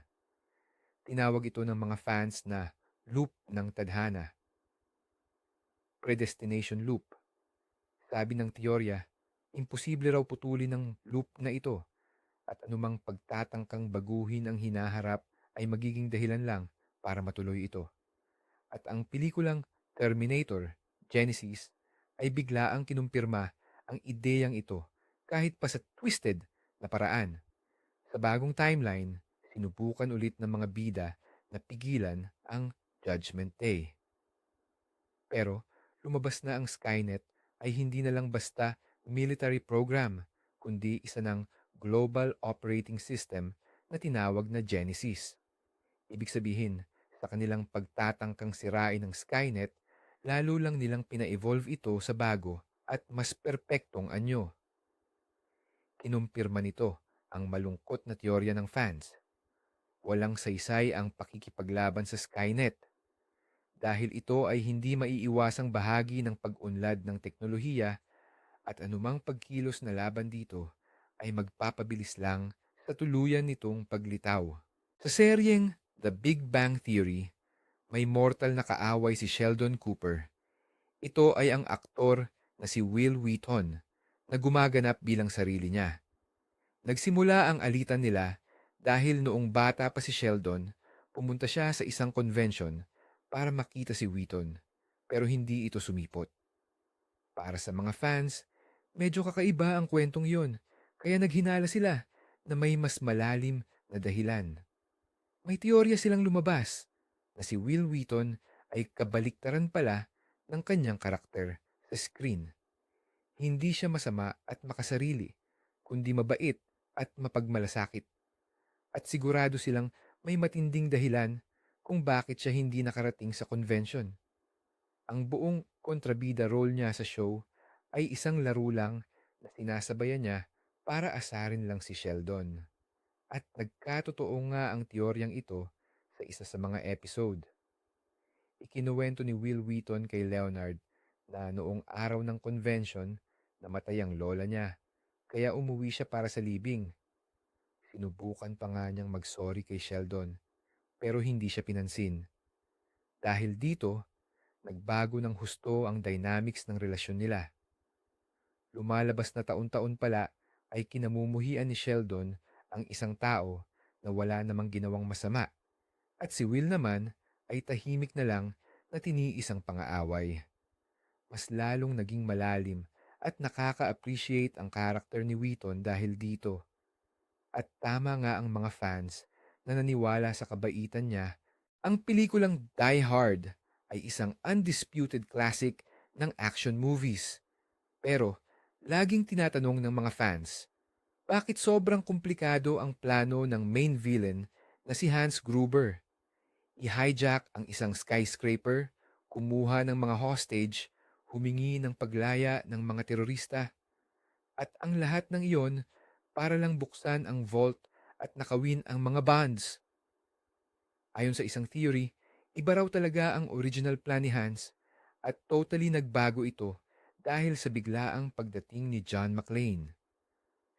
Tinawag ito ng mga fans na loop ng tadhana, predestination loop. Sabi ng teorya, imposible raw putulin ng loop na ito at anumang pagtatangkang baguhin ang hinaharap ay magiging dahilan lang para matuloy ito. At ang pelikulang Terminator, Genesis, ay biglaang kinumpirma ang ideyang ito kahit pa sa twisted na paraan. Sa bagong timeline, sinubukan ulit ng mga bida na pigilan ang Judgment Day. Pero lumabas na ang Skynet ay hindi na lang basta military program, kundi isa ng global operating system na tinawag na Genesis. Ibig sabihin, sa kanilang pagtatangkang sirain ng Skynet, lalo lang nilang pina-evolve ito sa bago at mas perpektong anyo. Kinumpirma nito ang malungkot na teorya ng fans. Walang saysay ang pakikipaglaban sa Skynet dahil ito ay hindi maiiwasang bahagi ng pag-unlad ng teknolohiya at anumang pagkilos na laban dito ay magpapabilis lang sa tuluyan nitong paglitaw. Sa seryeng The Big Bang Theory, may mortal na kaaway si Sheldon Cooper. Ito ay ang aktor na si Will Wheaton na gumaganap bilang sarili niya. Nagsimula ang alitan nila dahil noong bata pa si Sheldon, pumunta siya sa isang convention para makita si Wheaton, pero hindi ito sumipot. Para sa mga fans, medyo kakaiba ang kwentong yon, kaya naghinala sila na may mas malalim na dahilan. May teorya silang lumabas na si Will Wheaton ay kabaliktaran pala ng kanyang karakter sa screen. Hindi siya masama at makasarili, kundi mabait at mapagmalasakit. At sigurado silang may matinding dahilan kung bakit siya hindi nakarating sa convention. Ang buong kontrabida role niya sa show ay isang laro lang na sinasabayan niya para asarin lang si Sheldon. At nagkatotoo nga ang teoryang ito sa isa sa mga episode. Ikinuwento ni Will Wheaton kay Leonard na noong araw ng convention, namatay ang lola niya, kaya umuwi siya para sa libing. Sinubukan pa nga niyang mag-sorry kay Sheldon, pero hindi siya pinansin. Dahil dito, nagbago ng husto ang dynamics ng relasyon nila. Lumalabas na taon-taon pala ay kinamumuhian ni Sheldon ang isang tao na wala namang ginawang masama at si Will naman ay tahimik na lang na tiniis ang pang-aaway. Mas lalong naging malalim at nakaka-appreciate ang karakter ni Wheaton dahil dito. At tama nga ang mga fans na naniwala sa kabaitan niya. Ang pelikulang Die Hard ay isang undisputed classic ng action movies. Pero laging tinatanong ng mga fans, bakit sobrang komplikado ang plano ng main villain na si Hans Gruber? I-hijack ang isang skyscraper, kumuha ng mga hostage, humingi ng paglaya ng mga terorista, at ang lahat ng iyon para lang buksan ang vault at nakawin ang mga bonds. Ayon sa isang theory, iba raw talaga ang original plan ni Hans at totally nagbago ito dahil sa biglaang pagdating ni John McClane.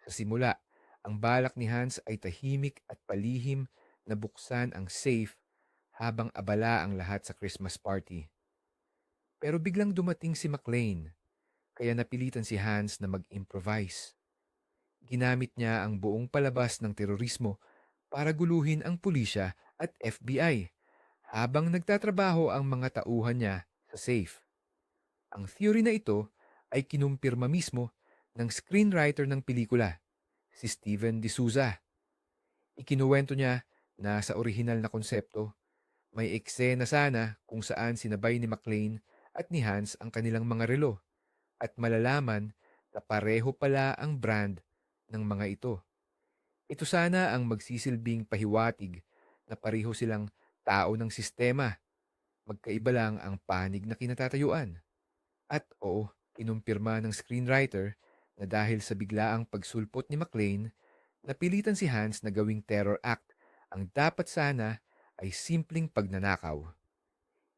Sa simula, ang balak ni Hans ay tahimik at palihim na buksan ang safe habang abala ang lahat sa Christmas party. Pero biglang dumating si McClane, kaya napilitan si Hans na mag-improvise. Ginamit niya ang buong palabas ng terorismo para guluhin ang pulisya at FBI habang nagtatrabaho ang mga tauhan niya sa safe. Ang theory na ito ay kinumpirma mismo ng screenwriter ng pelikula, si Steven D'Souza. Ikinuwento niya na sa orihinal na konsepto, May eksena sana kung saan sinabay ni McLean at ni Hans ang kanilang mga relo at malalaman na pareho pala ang brand ng mga ito. Ito sana ang magsisilbing pahiwatig na pareho silang tao ng sistema, magkaiba lang ang panig na kinatatayuan. At oo, kinumpirma ng screenwriter na dahil sa biglaang pagsulpot ni McLean, napilitan si Hans na gawing terror act ang dapat sana ay simpleng pagnanakaw.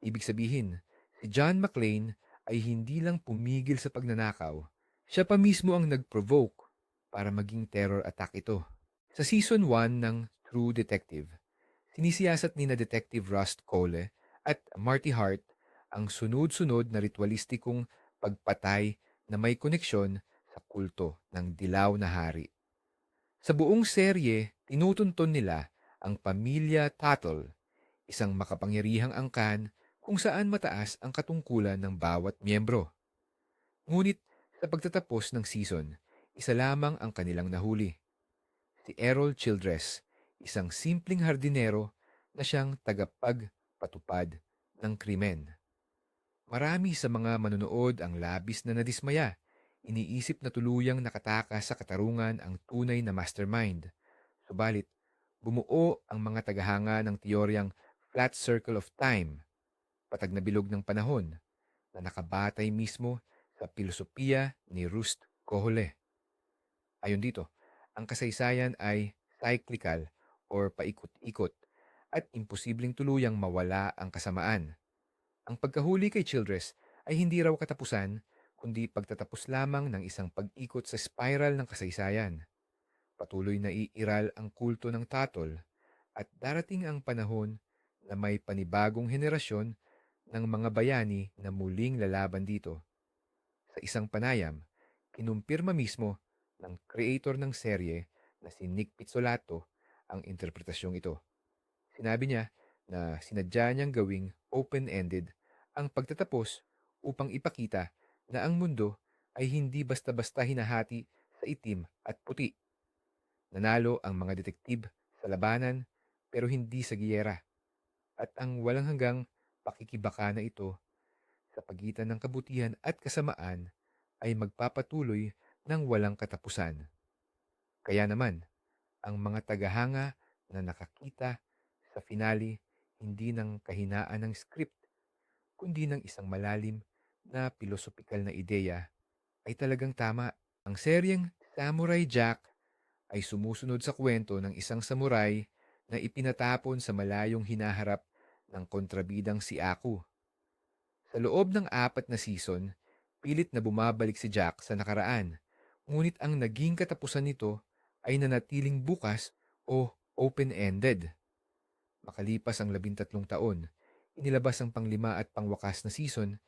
Ibig sabihin, si John McClane ay hindi lang pumigil sa pagnanakaw. Siya pa mismo ang nag-provoke para maging terror attack ito. Sa season 1 ng True Detective, sinisiyasat ni na Detective Rust Cole at Marty Hart ang sunod-sunod na ritualistikong pagpatay na may koneksyon sa kulto ng Dilaw na Hari. Sa buong serye, tinutunton nila ang pamilya Tuttle, isang makapangyarihang angkan kung saan mataas ang katungkulan ng bawat miyembro. Ngunit sa pagtatapos ng season, isa lamang ang kanilang nahuli. Si Errol Childress, isang simpleng hardinero na siyang tagapagpatupad ng krimen. Marami sa mga manonood ang labis na nadismaya. Iniisip na tuluyang nakatakas sa katarungan ang tunay na mastermind. Subalit, bumuo ang mga tagahanga ng teoryang flat circle of time, patag na bilog ng panahon, na nakabatay mismo sa filosofiya ni Rust Kohole. Ayon dito, ang kasaysayan ay cyclical or paikot-ikot at imposibleng tuluyang mawala ang kasamaan. Ang pagkahuli kay Childress ay hindi raw katapusan, kundi pagtatapos lamang ng isang pag-ikot sa spiral ng kasaysayan. Patuloy na iiral ang kulto ng tatol at darating ang panahon na may panibagong henerasyon ng mga bayani na muling lalaban dito. Sa isang panayam, kinumpirma mismo ng creator ng serye na si Nick Pizzolato ang interpretasyong ito. Sinabi niya na sinadya niyang gawing open-ended ang pagtatapos upang ipakita na ang mundo ay hindi basta-basta hinahati sa itim at puti. Nanalo ang mga detektib sa labanan pero hindi sa giyera at ang walang hanggang pakikibaka na ito sa pagitan ng kabutihan at kasamaan ay magpapatuloy ng walang katapusan. Kaya naman, ang mga tagahanga na nakakita sa finale hindi ng kahinaan ng script, kundi ng isang malalim na pilosopikal na ideya ay talagang tama. Ang seryeng Samurai Jack ay sumusunod sa kwento ng isang samurai na ipinatapon sa malayong hinaharap ng kontrabidang si Aku. Sa loob ng 4 na season, pilit na bumabalik si Jack sa nakaraan, ngunit ang naging katapusan nito ay nanatiling bukas o open-ended. Makalipas ang 13 taon, inilabas ang panglima at pangwakas na season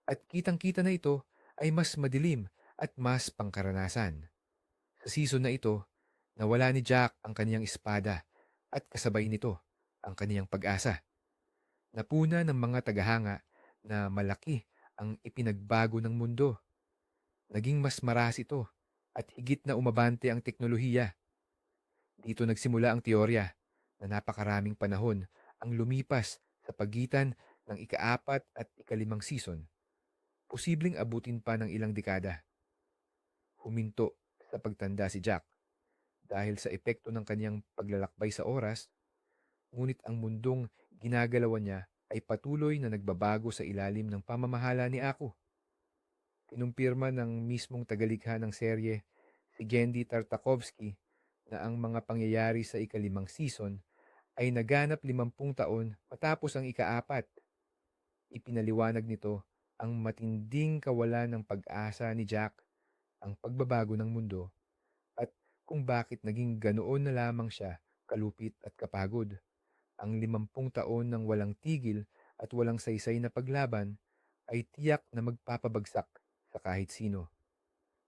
at kitang-kita na ito ay mas madilim at mas pangkaranasan. Sa season na ito, nawala ni Jack ang kaniyang espada at kasabay nito ang kaniyang pag-asa. Napuna ng mga tagahanga na malaki ang ipinagbago ng mundo. Naging mas maras ito at higit na umabante ang teknolohiya. Dito nagsimula ang teorya na napakaraming panahon ang lumipas sa pagitan ng ika-4 at ika-5 season. Posibleng abutin pa ng ilang dekada. Huminto sa pagtanda si Jack dahil sa epekto ng kanyang paglalakbay sa oras, ngunit ang mundong ginagalawan niya ay patuloy na nagbabago sa ilalim ng pamamahala ni Ako. Kinumpirma ng mismong tagalikha ng serye, si Gendy Tartakovsky, na ang mga pangyayari sa ika-5 season ay naganap 50 taon matapos ang ika-4. Ipinaliwanag nito ang matinding kawalan ng pag-asa ni Jack, ang pagbabago ng mundo, at kung bakit naging ganoon na lamang siya kalupit at kapagod. Ang 50 taon ng walang tigil at walang saysay na paglaban ay tiyak na magpapabagsak sa kahit sino.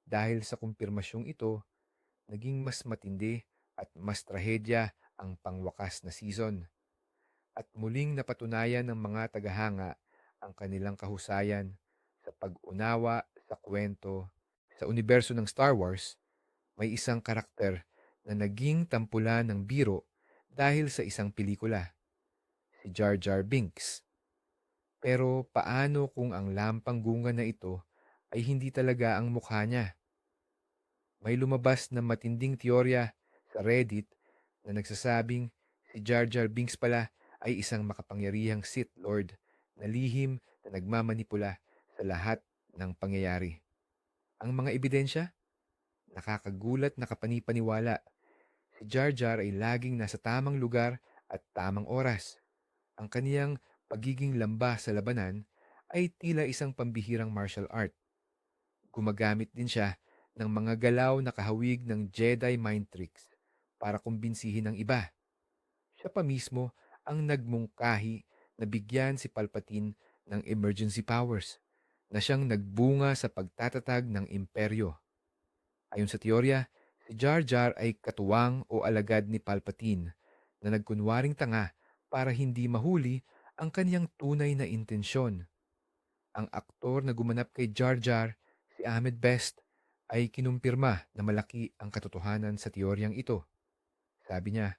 Dahil sa kumpirmasyong ito, naging mas matindi at mas trahedya ang pangwakas na season. At muling napatunayan ng mga tagahanga ang kanilang kahusayan sa pag-unawa sa kwento. Sa universo ng Star Wars, may isang karakter na naging tampulan ng biro dahil sa isang pelikula. si Jar Jar Binks. Pero paano kung ang lampang-gunga na ito ay hindi talaga ang mukha niya? May lumabas na matinding teorya sa Reddit na nagsasabing si Jar Jar Binks pala ay isang makapangyarihang Sith Lord na lihim na nagmamanipula sa lahat ng pangyayari. Ang mga ebidensya, nakakagulat na kapanipaniwala. Si Jar Jar ay laging nasa tamang lugar at tamang oras. Ang kaniyang pagiging lamba sa labanan ay tila isang pambihirang martial art. Gumagamit din siya ng mga galaw na kahawig ng Jedi mind tricks para kumbinsihin ang iba. Siya pa mismo ang nagmungkahi na bigyan si Palpatine ng emergency powers na siyang nagbunga sa pagtatatag ng imperyo. Ayon sa teorya, si Jar Jar ay katuwang o alagad ni Palpatine na nagkunwaring tanga para hindi mahuli ang kaniyang tunay na intensyon. Ang aktor na gumanap kay Jar Jar, si Ahmed Best, ay kinumpirma na malaki ang katotohanan sa teoryang ito. Sabi niya,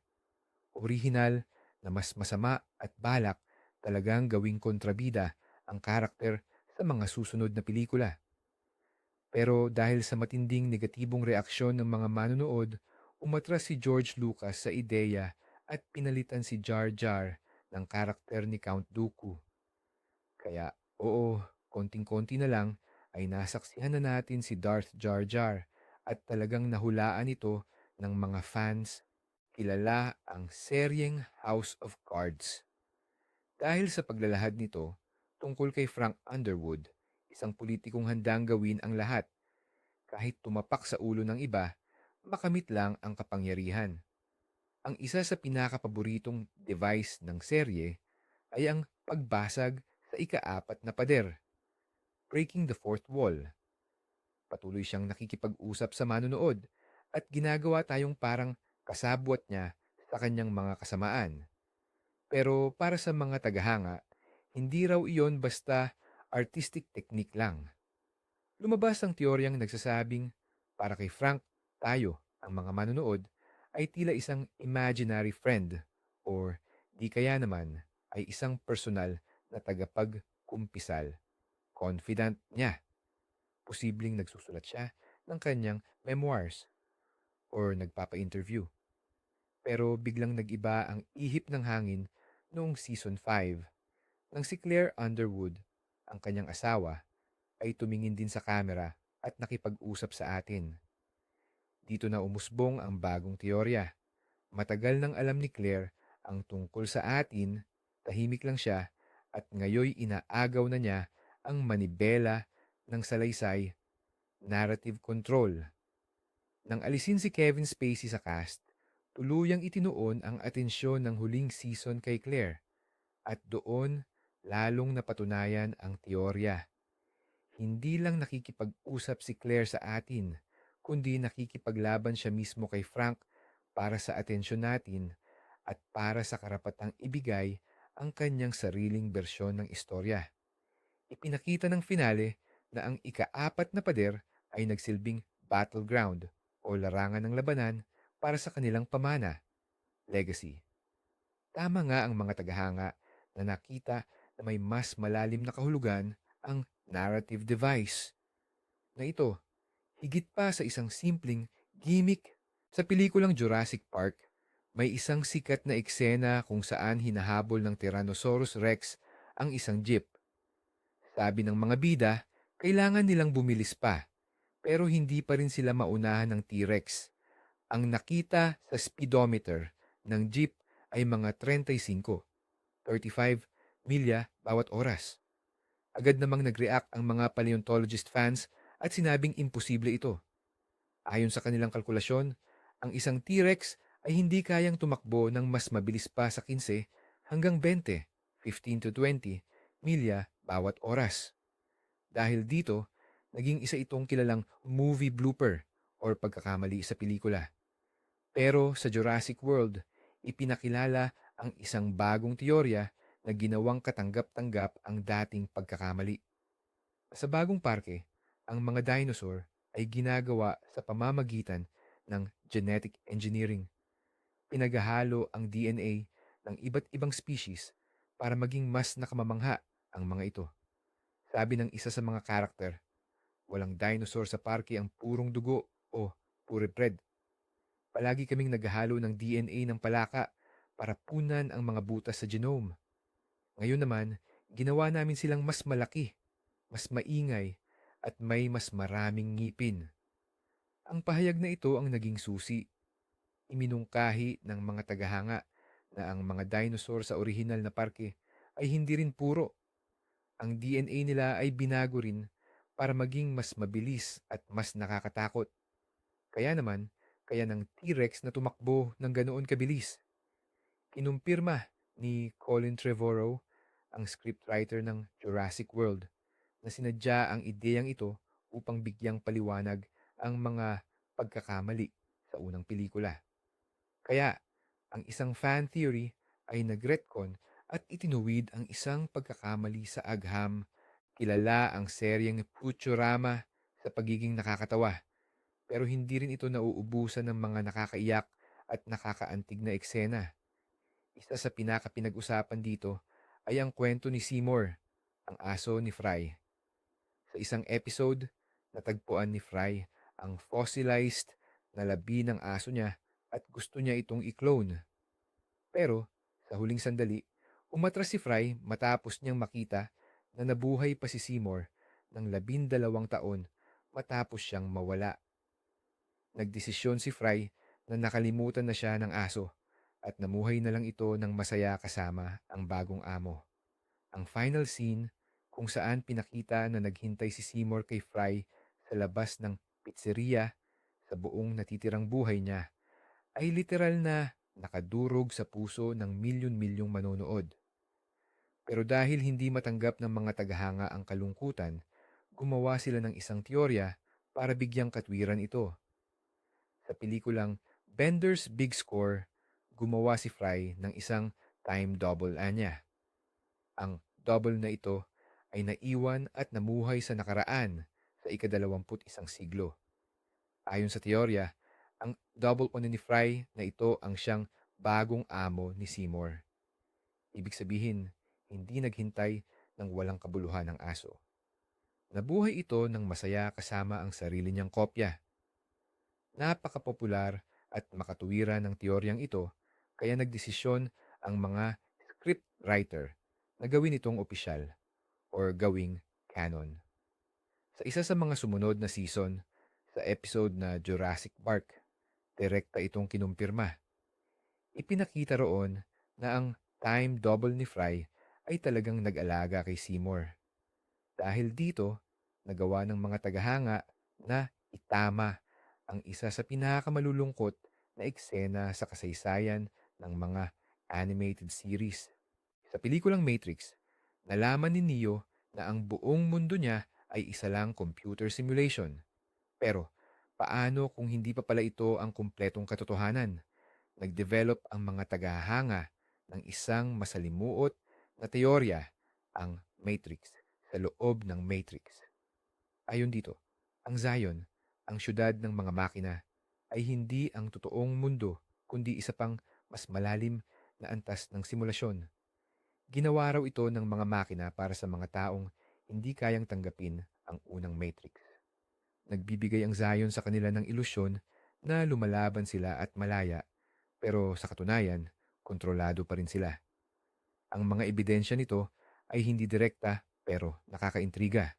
orihinal na mas masama at balak talagang gawing kontrabida ang karakter sa mga susunod na pelikula. Pero dahil sa matinding negatibong reaksyon ng mga manonood, umatras si George Lucas sa ideya at pinalitan si Jar Jar ng karakter ni Count Dooku. Kaya oo, konting-konti na lang ay nasaksihan na natin si Darth Jar Jar at talagang nahulaan ito ng mga fans. Kilala ang seryeng House of Cards. Dahil sa paglalahad nito, tungkol kay Frank Underwood, isang politikong handang gawin ang lahat. Kahit tumapak sa ulo ng iba, makamit lang ang kapangyarihan. Ang isa sa pinakapaboritong device ng serye ay ang pagbasag sa ikaapat na pader, breaking the fourth wall. Patuloy siyang nakikipag-usap sa manonood at ginagawa tayong parang kasabwat niya sa kanyang mga kasamaan. Pero para sa mga tagahanga, hindi raw iyon basta artistic technique lang. Lumabas ang teoryang nagsasabing para kay Frank, tayo, ang mga manonood, ay tila isang imaginary friend or di kaya naman ay isang personal na tagapagkumpisal. Confident niya. Posibleng nagsusulat siya ng kanyang memoirs or nagpapa-interview. Pero biglang nag-iba ang ihip ng hangin noong season 5 nang si Claire Underwood, ang kanyang asawa, ay tumingin din sa kamera at nakipag-usap sa atin. Dito na umusbong ang bagong teorya. Matagal nang alam ni Claire ang tungkol sa atin, tahimik lang siya at ngayoy inaagaw na niya ang manibela ng salaysay, narrative control. Nang alisin si Kevin Spacey sa cast, tuluyang itinuon ang atensyon ng huling season kay Claire at doon lalong napatunayan ang teorya. Hindi lang nakikipag-usap si Claire sa atin, kundi nakikipaglaban siya mismo kay Frank para sa atensyon natin at para sa karapatang ibigay ang kanyang sariling bersyon ng istorya. Ipinakita ng finale na ang ikaapat na pader ay nagsilbing battleground o larangan ng labanan para sa kanilang pamana, legacy. Tama nga ang mga tagahanga na nakita na may mas malalim na kahulugan ang narrative device na ito, higit pa sa isang simpleng gimmick. Sa pelikulang Jurassic Park, may isang sikat na eksena kung saan hinahabol ng Tyrannosaurus Rex ang isang jeep. Sabi ng mga bida, kailangan nilang bumilis pa, pero hindi pa rin sila maunahan ng T-Rex. Ang nakita sa speedometer ng jeep ay mga 35 milya bawat oras. Agad namang nag-react ang mga paleontologist fans at sinabing imposible ito. Ayon sa kanilang kalkulasyon, ang isang T-Rex ay hindi kayang tumakbo ng mas mabilis pa sa 15 hanggang 20, 15 to 20 milya bawat oras. Dahil dito, naging isa itong kilalang movie blooper or pagkakamali sa pelikula. Pero sa Jurassic World, ipinakilala ang isang bagong teorya na ginawang katanggap-tanggap ang dating pagkakamali. Sa bagong parke, ang mga dinosaur ay ginagawa sa pamamagitan ng genetic engineering. Pinaghahalo ang DNA ng iba't ibang species para maging mas nakamamangha ang mga ito. Sabi ng isa sa mga karakter, walang dinosaur sa parke ang purong dugo o purebred. Palagi kaming naghahalo ng DNA ng palaka para punan ang mga butas sa genome. Ngayon naman, ginawa namin silang mas malaki, mas maingay, at may mas maraming ngipin. Ang pahayag na ito ang naging susi. Iminungkahi ng mga tagahanga na ang mga dinosaur sa orihinal na parke ay hindi rin puro. Ang DNA nila ay binago rin para maging mas mabilis at mas nakakatakot. Kaya naman, kaya ng T-Rex na tumakbo ng ganoon kabilis. Kinumpirma ni Colin Trevorrow, ang scriptwriter ng Jurassic World, na sinadya ang ideyang ito upang bigyang paliwanag ang mga pagkakamali sa unang pelikula. Kaya, ang isang fan theory ay nagretcon at itinuwid ang isang pagkakamali sa agham. Kilala ang seryeng Futurama sa pagiging nakakatawa, pero hindi rin ito nauubusan ng mga nakakaiyak at nakakaantig na eksena. Isa sa pinaka-pinag-usapan dito ay ang kwento ni Seymour, ang aso ni Fry. Sa isang episode, natagpuan ni Fry ang fossilized na labi ng aso niya at gusto niya itong i-clone. Pero, sa huling sandali, umatras si Fry matapos niyang makita na nabuhay pa si Seymour ng 12 taon matapos siyang mawala. Nagdesisyon si Fry na nakalimutan na siya ng aso at namuhay na lang ito ng masaya kasama ang bagong amo. Ang final scene kung saan pinakita na naghintay si Seymour kay Fry sa labas ng pizzeria sa buong natitirang buhay niya ay literal na nakadurog sa puso ng milyon-milyong manonood. Pero dahil hindi matanggap ng mga tagahanga ang kalungkutan, gumawa sila ng isang teorya para bigyang katwiran ito. Sa pelikulang Bender's Big Score, gumawa si Fry ng isang time double anya. Ang double na ito ay naiwan at namuhay sa nakaraan sa ika-21 siglo. Ayon sa teorya, ang double o ni Fry na ito ang siyang bagong amo ni Seymour. Ibig sabihin, hindi naghintay ng walang kabuluhan ng aso. Nabuhay ito ng masaya kasama ang sarili niyang kopya. Napakapopular at makatuwiran ng teoryang ito, kaya nagdesisyon ang mga script writer na gawin itong opisyal or gawing canon. Sa isa sa mga sumunod na season, sa episode na Jurassic Park, direkta itong kinumpirma. Ipinakita roon na ang time double ni Fry ay talagang nag-alaga kay Seymour. Dahil dito, nagawa ng mga tagahanga na itama ang isa sa pinakamalulungkot na eksena sa kasaysayan ng mga animated series. Sa pelikulang Matrix, nalaman ni Neo na ang buong mundo niya ay isa lang computer simulation. Pero, paano kung hindi pa pala ito ang kumpletong katotohanan? Nag-develop ang mga tagahanga ng isang masalimuot na teorya, ang Matrix, sa loob ng Matrix. Ayon dito, ang Zion, ang syudad ng mga makina, ay hindi ang totoong mundo kundi isa pang mas malalim na antas ng simulasyon. Ginawa raw ito ng mga makina para sa mga taong hindi kayang tanggapin ang unang Matrix. Nagbibigay ang Zion sa kanila ng ilusyon na lumalaban sila at malaya, pero sa katunayan, kontrolado pa rin sila. Ang mga ebidensya nito ay hindi direkta pero nakakaintriga.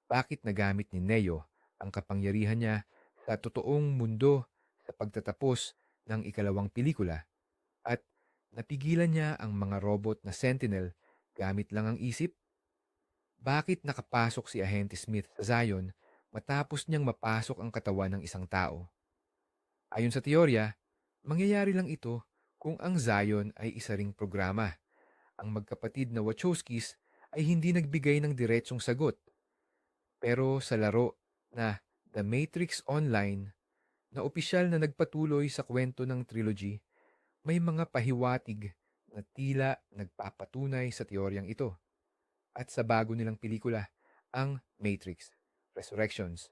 Bakit nagamit ni Neo ang kapangyarihan niya sa totoong mundo sa pagtatapos ng ikalawang pelikula at napigilan niya ang mga robot na Sentinel gamit lang ang isip? Bakit nakapasok si Ahente Smith sa Zion matapos niyang mapasok ang katawan ng isang tao? Ayon sa teorya, mangyayari lang ito kung ang Zion ay isa ring programa. Ang magkapatid na Wachowskis ay hindi nagbigay ng diretsong sagot. Pero sa laro na The Matrix Online, na opisyal na nagpatuloy sa kwento ng trilogy, may mga pahiwatig na tila nagpapatunay sa teoryang ito. At sa bago nilang pelikula, ang Matrix Resurrections,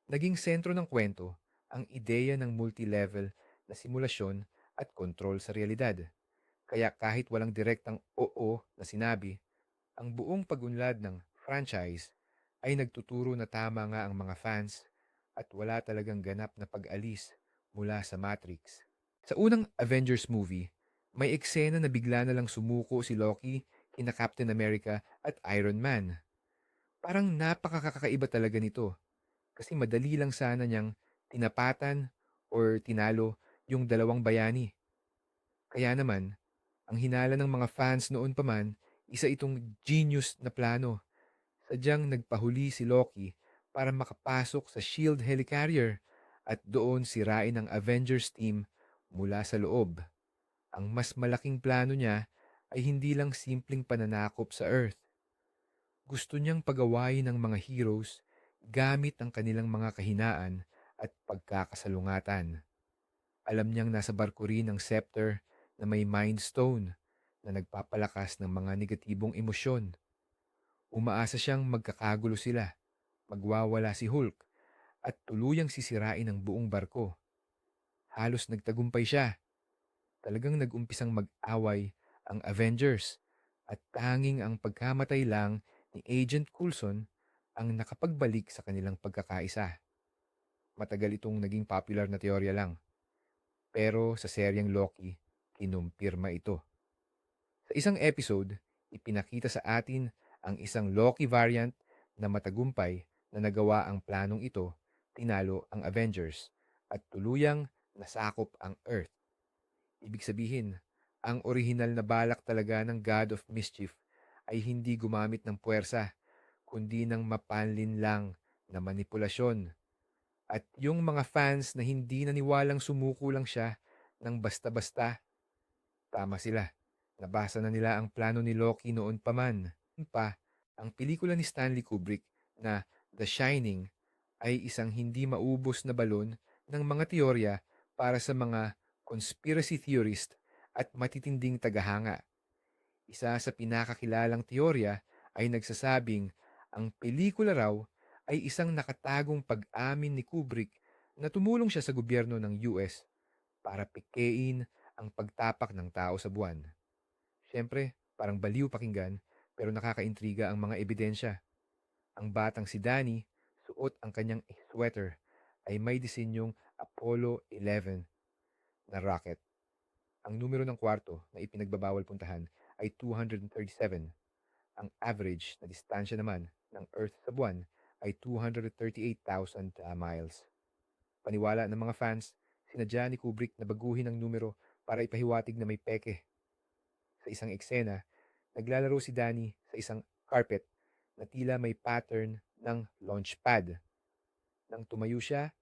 naging sentro ng kwento ang ideya ng multi-level na simulasyon at kontrol sa realidad. Kaya kahit walang direktang oo na sinabi, ang buong pagunlad ng franchise ay nagtuturo na tama nga ang mga fans at wala talagang ganap na pag-alis mula sa Matrix. Sa unang Avengers movie, may eksena na bigla na lang sumuko si Loki kina Captain America at Iron Man. Parang napakakakaiba talaga nito kasi madali lang sana niyang tinapatan or tinalo yung dalawang bayani. Kaya naman, ang hinala ng mga fans noon pa man, isa itong genius na plano. Sadyang nagpahuli si Loki para makapasok sa SHIELD helicarrier at doon sirain ang Avengers team mula sa loob. Ang mas malaking plano niya ay hindi lang simpleng pananakop sa Earth. Gusto niyang pagawain ng mga heroes gamit ang kanilang mga kahinaan at pagkakasalungatan. Alam niyang nasa barko rin ang scepter na may Mind Stone na nagpapalakas ng mga negatibong emosyon. Umaasa siyang magkakagulo sila, magwawala si Hulk, at tuluyang sisirain ang buong barko. Halos nagtagumpay siya. Talagang nag-umpisang mag-away ang Avengers at tanging ang pagkamatay lang ni Agent Coulson ang nakapagbalik sa kanilang pagkakaisa. Matagal itong naging popular na teorya lang, pero sa seryeng Loki, kinumpirma ito. Sa isang episode, ipinakita sa atin ang isang Loki variant na matagumpay na nagawa ang planong ito, tinalo ang Avengers, at tuluyang nasakop ang Earth. Ibig sabihin, ang orihinal na balak talaga ng God of Mischief ay hindi gumamit ng puwersa, kundi ng mapanlin lang na manipulasyon. At yung mga fans na hindi naniwalang sumuko lang siya ng basta-basta, tama sila. Nabasa na nila ang plano ni Loki noon pa man. Pa, ang pelikula ni Stanley Kubrick na The Shining ay isang hindi maubos na balon ng mga teorya para sa mga conspiracy theorist at matitinding tagahanga. Isa sa pinakakilalang teorya ay nagsasabing ang pelikula raw ay isang nakatagong pag-amin ni Kubrick na tumulong siya sa gobyerno ng US para pikein ang pagtapak ng tao sa buwan. Siyempre, parang baliw pakinggan pero nakakaintriga ang mga ebidensya. Ang batang si Danny, suot ang kanyang sweater, ay may disenyong Apollo 11 na rocket. Ang numero ng kwarto na ipinagbabawal puntahan ay 237. Ang average na distansya naman ng Earth sa buwan ay 238,000 miles. Paniwala ng mga fans, sinadya ni Kubrick na baguhin ang numero para ipahiwatig na may peke. Sa isang eksena, naglalaro si Danny sa isang carpet na tila may pattern ng launch pad. Nang tumayo siya,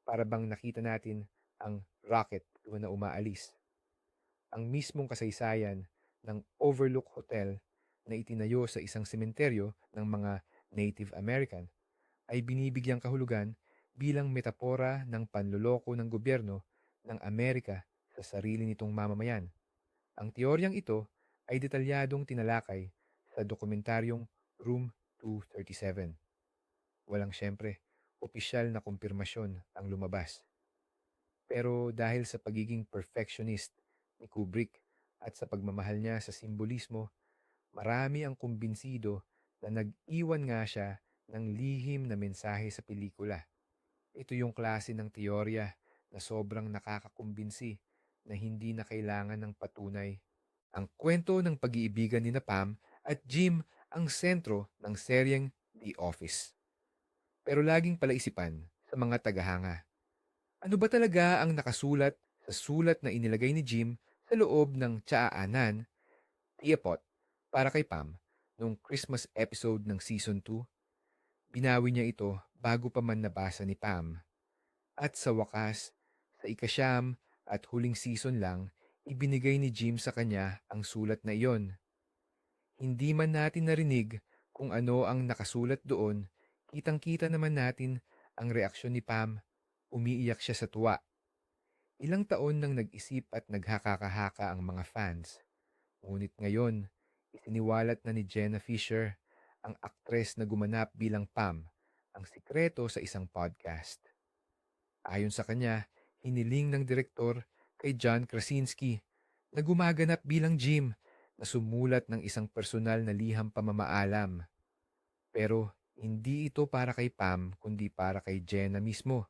para bang nakita natin ang rocket na umaalis. Ang mismong kasaysayan ng Overlook Hotel na itinayo sa isang sementeryo ng mga Native American ay binibigyang kahulugan bilang metapora ng panloloko ng gobyerno ng Amerika sa sarili nitong mamamayan. Ang teoryang ito ay detalyadong tinalakay sa dokumentaryong Room 237. Walang siyempre, opisyal na kumpirmasyon ang lumabas. Pero dahil sa pagiging perfectionist ni Kubrick at sa pagmamahal niya sa simbolismo, marami ang kumbinsido na nag-iwan nga siya ng lihim na mensahe sa pelikula. Ito yung klase ng teorya na sobrang nakakakumbinsi na hindi na kailangan ng patunay. Ang kwento ng pag-iibigan ni na Pam at Jim ang sentro ng seryeng The Office. Pero laging palaisipan sa mga tagahanga. Ano ba talaga ang nakasulat sa sulat na inilagay ni Jim sa loob ng Tsaaanan, Teapot, para kay Pam noong Christmas episode ng Season 2? Binawi niya ito bago pa man nabasa ni Pam. At sa wakas, sa ikasyam at huling season lang, ibinigay ni Jim sa kanya ang sulat na iyon. Hindi man natin narinig kung ano ang nakasulat doon, kitang-kita naman natin ang reaksyon ni Pam. Umiiyak siya sa tuwa. Ilang taon nang nag-isip at naghakakahaka ang mga fans. Ngunit ngayon, isiniwalat na ni Jenna Fisher, ang aktres na gumanap bilang Pam, ang sikreto sa isang podcast. Ayon sa kanya, hiniling ng direktor kay John Krasinski na gumaganap bilang Jim na sumulat ng isang personal na liham pamamaalam. Pero hindi ito para kay Pam kundi para kay Jenna mismo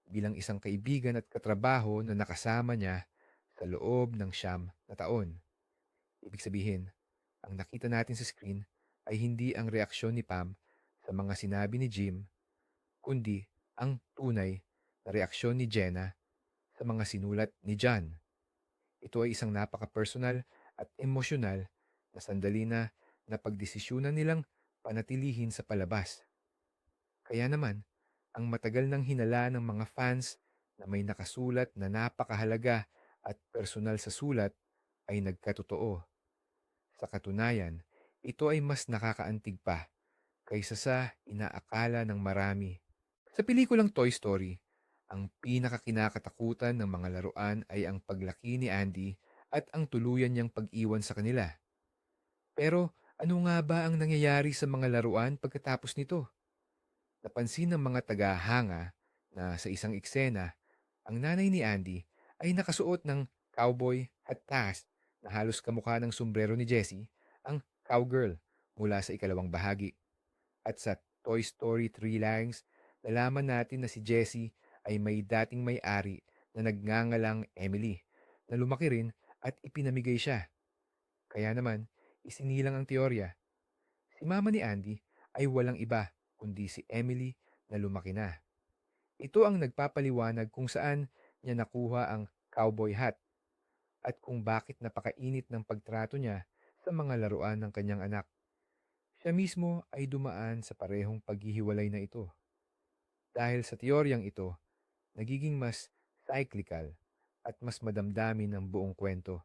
bilang isang kaibigan at katrabaho na nakasama niya sa loob ng 9 na taon. Ibig sabihin, ang nakita natin sa screen ay hindi ang reaksyon ni Pam sa mga sinabi ni Jim, kundi ang tunay na reaksyon ni Jenna sa mga sinulat ni John. Ito ay isang napaka-personal at emosyonal na sandali na napagdesisyunan nilang panatilihin sa palabas. Kaya naman, ang matagal ng hinala ng mga fans na may nakasulat na napakahalaga at personal sa sulat ay nagkatotoo. Sa katunayan, ito ay mas nakakaantig pa kaysa sa inaakala ng marami. Sa pelikulang Toy Story, ang pinakakinakatakutan ng mga laruan ay ang paglaki ni Andy at ang tuluyan niyang pag-iwan sa kanila. Pero ano nga ba ang nangyayari sa mga laruan pagkatapos nito? Napansin ng mga tagahanga na sa isang eksena, ang nanay ni Andy ay nakasuot ng cowboy hat tas na halos kamukha ng sombrero ni Jessie, ang cowgirl, mula sa ikalawang bahagi. At sa Toy Story 3 lines, nalaman natin na si Jessie ay may dating may-ari na nagngangalang Emily, na lumaki rin at ipinamigay siya. Kaya naman, isinilang ang teorya. Si mama ni Andy ay walang iba kundi si Emily na lumaki na. Ito ang nagpapaliwanag kung saan niya nakuha ang cowboy hat at kung bakit napakainit ng pagtrato niya sa mga laruan ng kanyang anak. Siya mismo ay dumaan sa parehong paghihiwalay na ito. Dahil sa teoryang ito, nagiging mas cyclical at mas madamdamin ang buong kwento.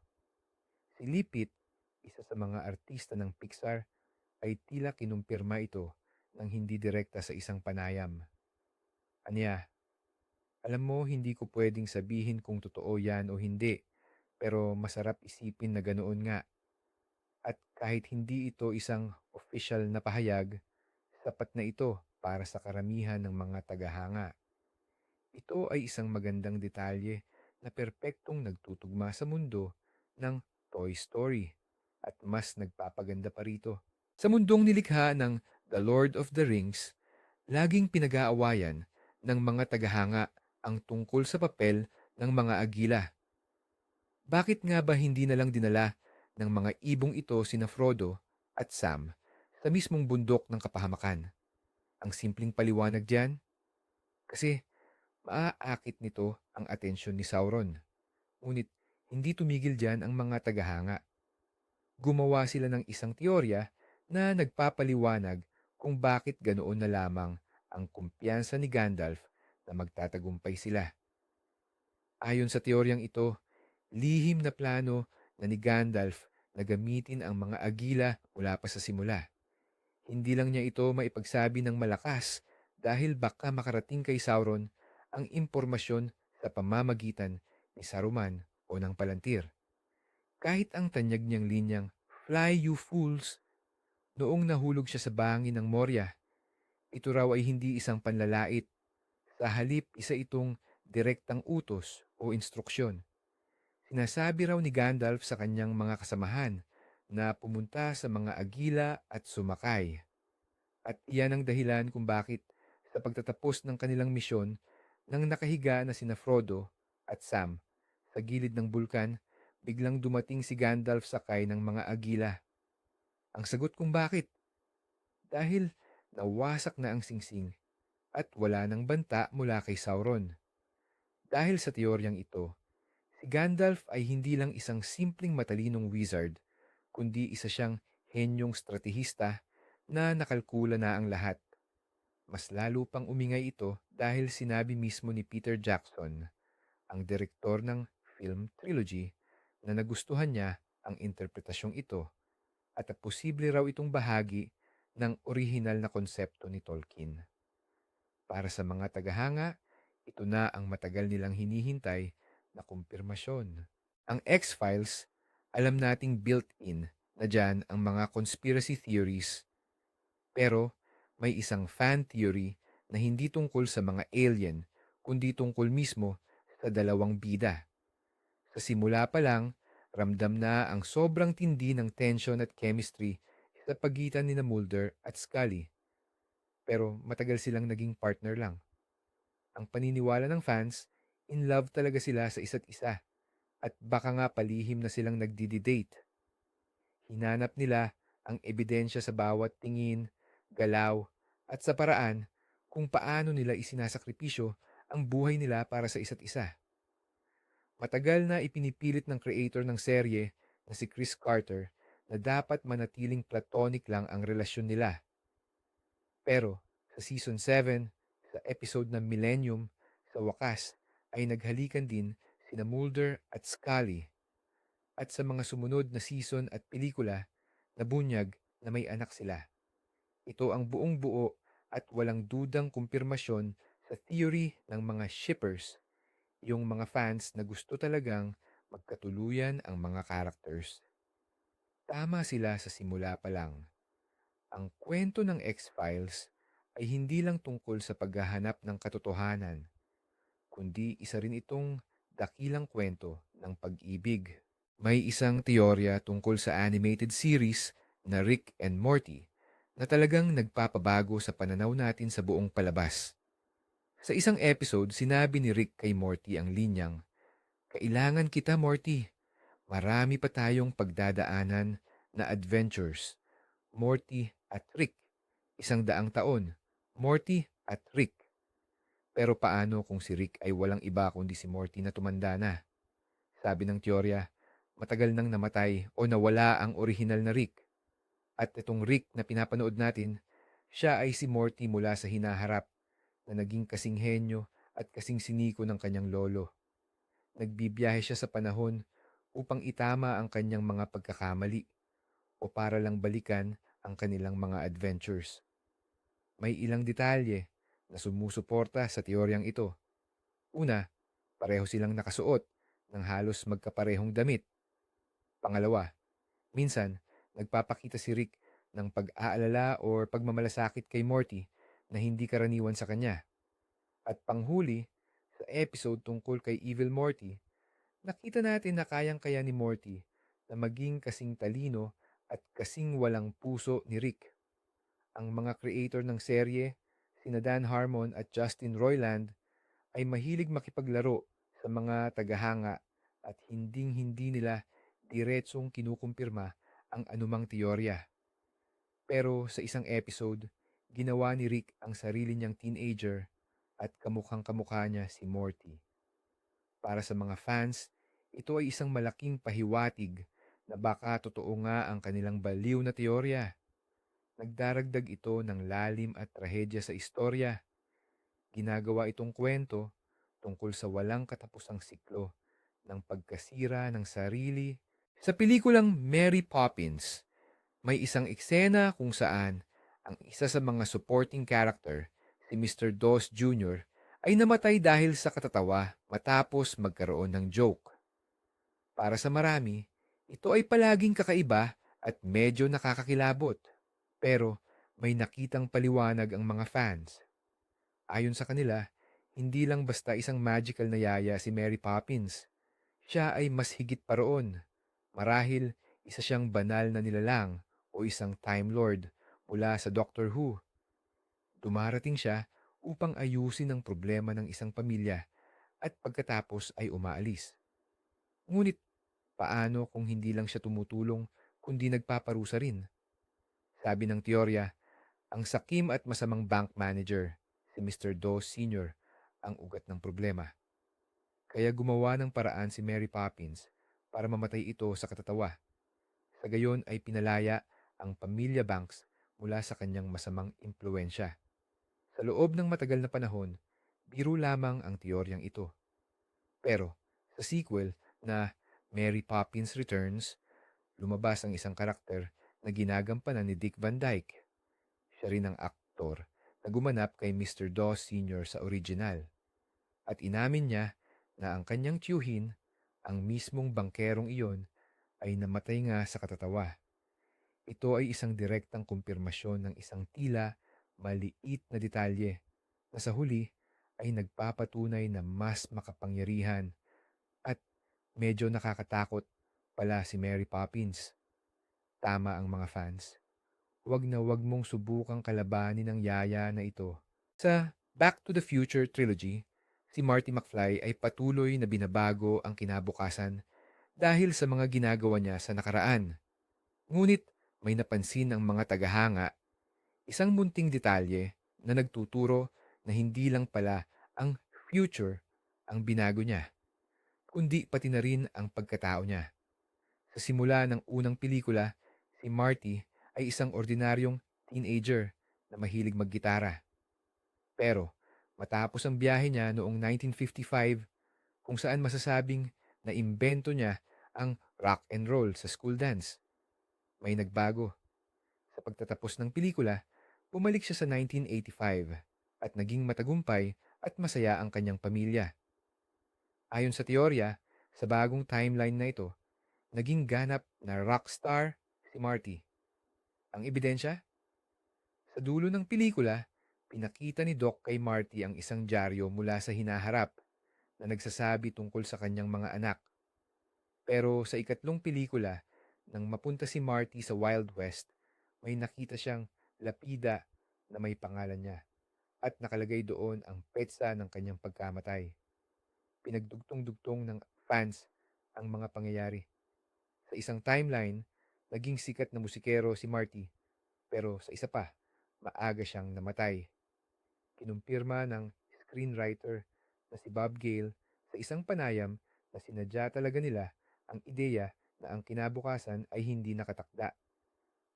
Si Lipit, isa sa mga artista ng Pixar, ay tila kinumpirma ito ng hindi direkta sa isang panayam. Aniya, alam mo hindi ko pwedeng sabihin kung totoo yan o hindi, pero masarap isipin na ganoon nga. At kahit hindi ito isang official na pahayag, sapat na ito para sa karamihan ng mga tagahanga. Ito ay isang magandang detalye na perpektong nagtutugma sa mundo ng Toy Story at mas nagpapaganda pa rito. Sa mundong nilikha ng The Lord of the Rings, laging pinag-aawayan ng mga tagahanga ang tungkol sa papel ng mga agila. Bakit nga ba hindi na lang dinala ng mga ibong ito sina Frodo at Sam sa mismong bundok ng kapahamakan? Ang simpleng paliwanag diyan, kasi maaakit nito ang atensyon ni Sauron. Ngunit hindi tumigil diyan ang mga tagahanga. Gumawa sila ng isang teorya na nagpapaliwanag kung bakit ganoon na lamang ang kumpiyansa ni Gandalf na magtatagumpay sila. Ayon sa teoryang ito, lihim na plano na ni Gandalf na gamitin ang mga agila mula pa sa simula. Hindi lang niya ito maipagsabi ng malakas dahil baka makarating kay Sauron ang impormasyon sa pamamagitan ni Saruman o ng Palantir. Kahit ang tanyag niyang linyang, "Fly, you fools," noong nahulog siya sa bangin ng Moria, ito raw ay hindi isang panlalait. Sa halip, isa itong direktang utos o instruksyon. Sinasabi raw ni Gandalf sa kanyang mga kasamahan na pumunta sa mga agila at sumakay. At iyan ang dahilan kung bakit sa pagtatapos ng kanilang misyon nang nakahiga na sina Frodo at Sam sa gilid ng bulkan, biglang dumating si Gandalf sakay ng mga agila. Ang sagot kung bakit? Dahil nawasak na ang singsing at wala nang banta mula kay Sauron. Dahil sa teoryang ito, si Gandalf ay hindi lang isang simpleng matalinong wizard, kundi isa siyang henyong stratehista na nakalkula na ang lahat. Mas lalo pang umingay ito dahil sinabi mismo ni Peter Jackson, ang direktor ng film trilogy, na nagustuhan niya ang interpretasyong ito at na posible raw itong bahagi ng orihinal na konsepto ni Tolkien. Para sa mga tagahanga, ito na ang matagal nilang hinihintay na kumpirmasyon. Ang X-Files, alam nating built-in na dyan ang mga conspiracy theories, pero may isang fan theory na hindi tungkol sa mga alien, kundi tungkol mismo sa dalawang bida. Sa simula pa lang, Ramdam na ang sobrang tindi ng tension at chemistry sa pagitan ni na Mulder at Scully, pero matagal silang naging partner lang. Ang paniniwala ng fans, in love talaga sila sa isa't isa at baka nga palihim na silang nagdididate. Hinanap nila ang ebidensya sa bawat tingin, galaw, at sa paraan kung paano nila isinasakripisyo ang buhay nila para sa isa't isa. Matagal na ipinipilit ng creator ng serye na si Chris Carter na dapat manatiling platonic lang ang relasyon nila. Pero sa season 7, sa episode ng Millennium, sa wakas ay naghalikan din sina Mulder at Scully, at sa mga sumunod na season at pelikula, nabunyag na may anak sila. Ito ang buong buo at walang dudang kumpirmasyon sa theory ng mga shippers, yung mga fans na gusto talagang magkatuluyan ang mga characters. Tama sila sa simula pa lang. Ang kwento ng X-Files ay hindi lang tungkol sa paghahanap ng katotohanan, kundi isa rin itong dakilang kwento ng pag-ibig. May isang teorya tungkol sa animated series na Rick and Morty na talagang nagpapabago sa pananaw natin sa buong palabas. Sa isang episode, sinabi ni Rick kay Morty ang linyang, "Kailangan kita, Morty. Marami pa tayong pagdadaanan na adventures." Morty at Rick. 100 taon. Morty at Rick. Pero paano kung si Rick ay walang iba kundi si Morty na tumanda na? Sabi ng teorya, matagal nang namatay o nawala ang orihinal na Rick. At itong Rick na pinapanood natin, siya ay si Morty mula sa hinaharap na naging kasing henyo at kasing siniko ng kanyang lolo. Nagbibiyahe siya sa panahon upang itama ang kanyang mga pagkakamali o para lang balikan ang kanilang mga adventures. May ilang detalye na sumusuporta sa teoryang ito. Una, pareho silang nakasuot ng halos magkaparehong damit. Pangalawa, minsan nagpapakita si Rick ng pag-aalala o pagmamalasakit kay Morty na hindi karaniwan sa kanya. At panghuli, sa episode tungkol kay Evil Morty, nakita natin na kayang-kaya ni Morty na maging kasing talino at kasing walang puso ni Rick. Ang mga creator ng serye, sina Dan Harmon at Justin Roiland, ay mahilig makipaglaro sa mga tagahanga at hinding-hindi nila diretsong kinukumpirma ang anumang teorya. Pero sa isang episode, ginawa ni Rick ang sarili niyang teenager at kamukhang-kamukha niya si Morty. Para sa mga fans, ito ay isang malaking pahiwatig na baka totoo nga ang kanilang baliw na teorya. Nagdaragdag ito ng lalim at trahedya sa istorya. Ginagawa itong kwento tungkol sa walang katapusang siklo ng pagkasira ng sarili. Sa pelikulang Mary Poppins, may isang eksena kung saan ang isa sa mga supporting character, si Mr. Dawes Jr., ay namatay dahil sa katatawa matapos magkaroon ng joke. Para sa marami, ito ay palaging kakaiba at medyo nakakakilabot. Pero may nakitang paliwanag ang mga fans. Ayon sa kanila, hindi lang basta isang magical na yaya si Mary Poppins. Siya ay mas higit pa roon. Marahil isa siyang banal na nilalang o isang Time Lord mula sa Doctor Who. Dumarating siya upang ayusin ang problema ng isang pamilya at pagkatapos ay umaalis. Ngunit paano kung hindi lang siya tumutulong kundi nagpaparusa rin? Sabi ng teorya, ang sakim at masamang bank manager, si Mr. Dawes Sr., ang ugat ng problema. Kaya gumawa ng paraan si Mary Poppins para mamatay ito sa katatawa. Sa gayon ay pinalaya ang pamilya Banks mula sa kanyang masamang impluensya. Sa loob ng matagal na panahon, biro lamang ang teoryang ito. Pero sa sequel na Mary Poppins Returns, lumabas ang isang karakter na ginagampanan ni Dick Van Dyke. Siya rin ang aktor na gumanap kay Mr. Dawes Sr. sa original. At inamin niya na ang kanyang tiyuhin, ang mismong bangkerong iyon, ay namatay nga sa katatawa. Ito ay isang direktang kumpirmasyon ng isang tila maliit na detalye na sa huli ay nagpapatunay na mas makapangyarihan at medyo nakakatakot pala si Mary Poppins. Tama ang mga fans. Huwag na huwag mong subukang kalabanin ang yaya na ito. Sa Back to the Future trilogy, si Marty McFly ay patuloy na binabago ang kinabukasan dahil sa mga ginagawa niya sa nakaraan. Ngunit may napansin ang mga tagahanga, isang munting detalye na nagtuturo na hindi lang pala ang future ang binago niya, kundi pati na rin ang pagkatao niya. Sa simula ng unang pelikula, si Marty ay isang ordinaryong teenager na mahilig maggitara. Pero matapos ang biyahe niya noong 1955, kung saan masasabing na imbento niya ang rock and roll sa school dance, may nagbago. Sa pagtatapos ng pelikula, bumalik siya sa 1985 at naging matagumpay at masaya ang kanyang pamilya. Ayon sa teorya, sa bagong timeline na ito, naging ganap na rockstar si Marty. Ang ebidensya? Sa dulo ng pelikula, pinakita ni Doc kay Marty ang isang dyaryo mula sa hinaharap na nagsasabi tungkol sa kanyang mga anak. Pero sa ikatlong pelikula, nang mapunta si Marty sa Wild West, may nakita siyang lapida na may pangalan niya at nakalagay doon ang petsa ng kanyang pagkamatay. Pinagdugtong-dugtong ng fans ang mga pangyayari. Sa isang timeline, naging sikat na musikero si Marty, pero sa isa pa, maaga siyang namatay. Kinumpirma ng screenwriter na si Bob Gale sa isang panayam na sinadya talaga nila ang ideya na ang kinabukasan ay hindi nakatakda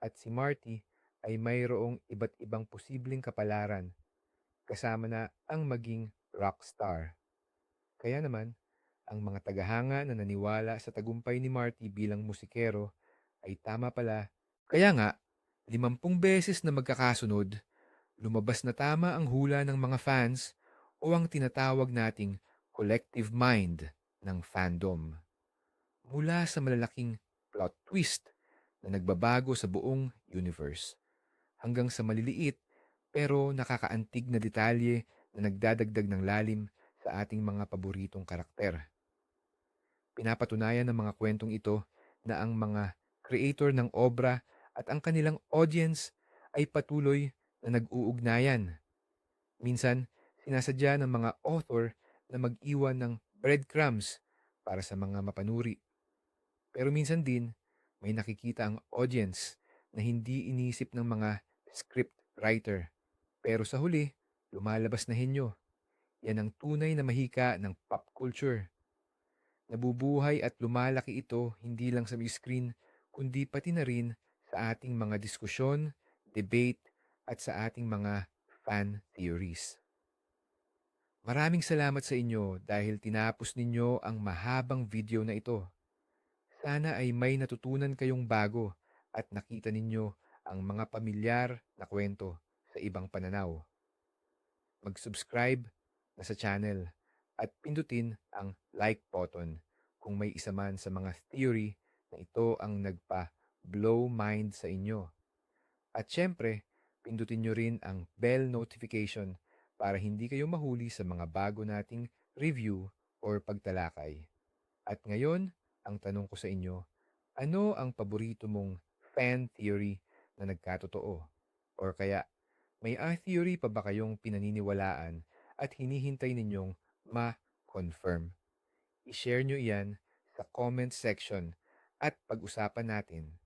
at si Marty ay mayroong iba't ibang posibleng kapalaran kasama na ang maging rockstar. Kaya naman, ang mga tagahanga na naniwala sa tagumpay ni Marty bilang musikero ay tama pala. Kaya nga, 50 beses na magkakasunod, lumabas na tama ang hula ng mga fans o ang tinatawag nating collective mind ng fandom. Mula sa malalaking plot twist na nagbabago sa buong universe hanggang sa maliliit pero nakakaantig na detalye na nagdadagdag ng lalim sa ating mga paboritong karakter. Pinapatunayan ng mga kwentong ito na ang mga creator ng obra at ang kanilang audience ay patuloy na nag-uugnayan. Minsan, sinasadya ng mga author na mag-iwan ng breadcrumbs para sa mga mapanuri. Pero minsan din, may nakikita ang audience na hindi inisip ng mga script writer. Pero sa huli, lumalabas na henyo. Yan ang tunay na mahika ng pop culture. Nabubuhay at lumalaki ito hindi lang sa screen, kundi pati na rin sa ating mga diskusyon, debate, at sa ating mga fan theories. Maraming salamat sa inyo dahil tinapos ninyo ang mahabang video na ito. Sana ay may natutunan kayong bago at nakita ninyo ang mga pamilyar na kwento sa ibang pananaw. Mag-subscribe na sa channel at pindutin ang like button kung may isa man sa mga theory na ito ang nagpa-blow mind sa inyo. At syempre, pindutin nyo rin ang bell notification para hindi kayo mahuli sa mga bago nating review or pagtalakay. At ngayon, ang tanong ko sa inyo, ano ang paborito mong fan theory na nagkatotoo? Or kaya, may theory pa ba kayong pinaniniwalaan at hinihintay ninyong ma-confirm? I-share nyo iyan sa comment section at pag-usapan natin.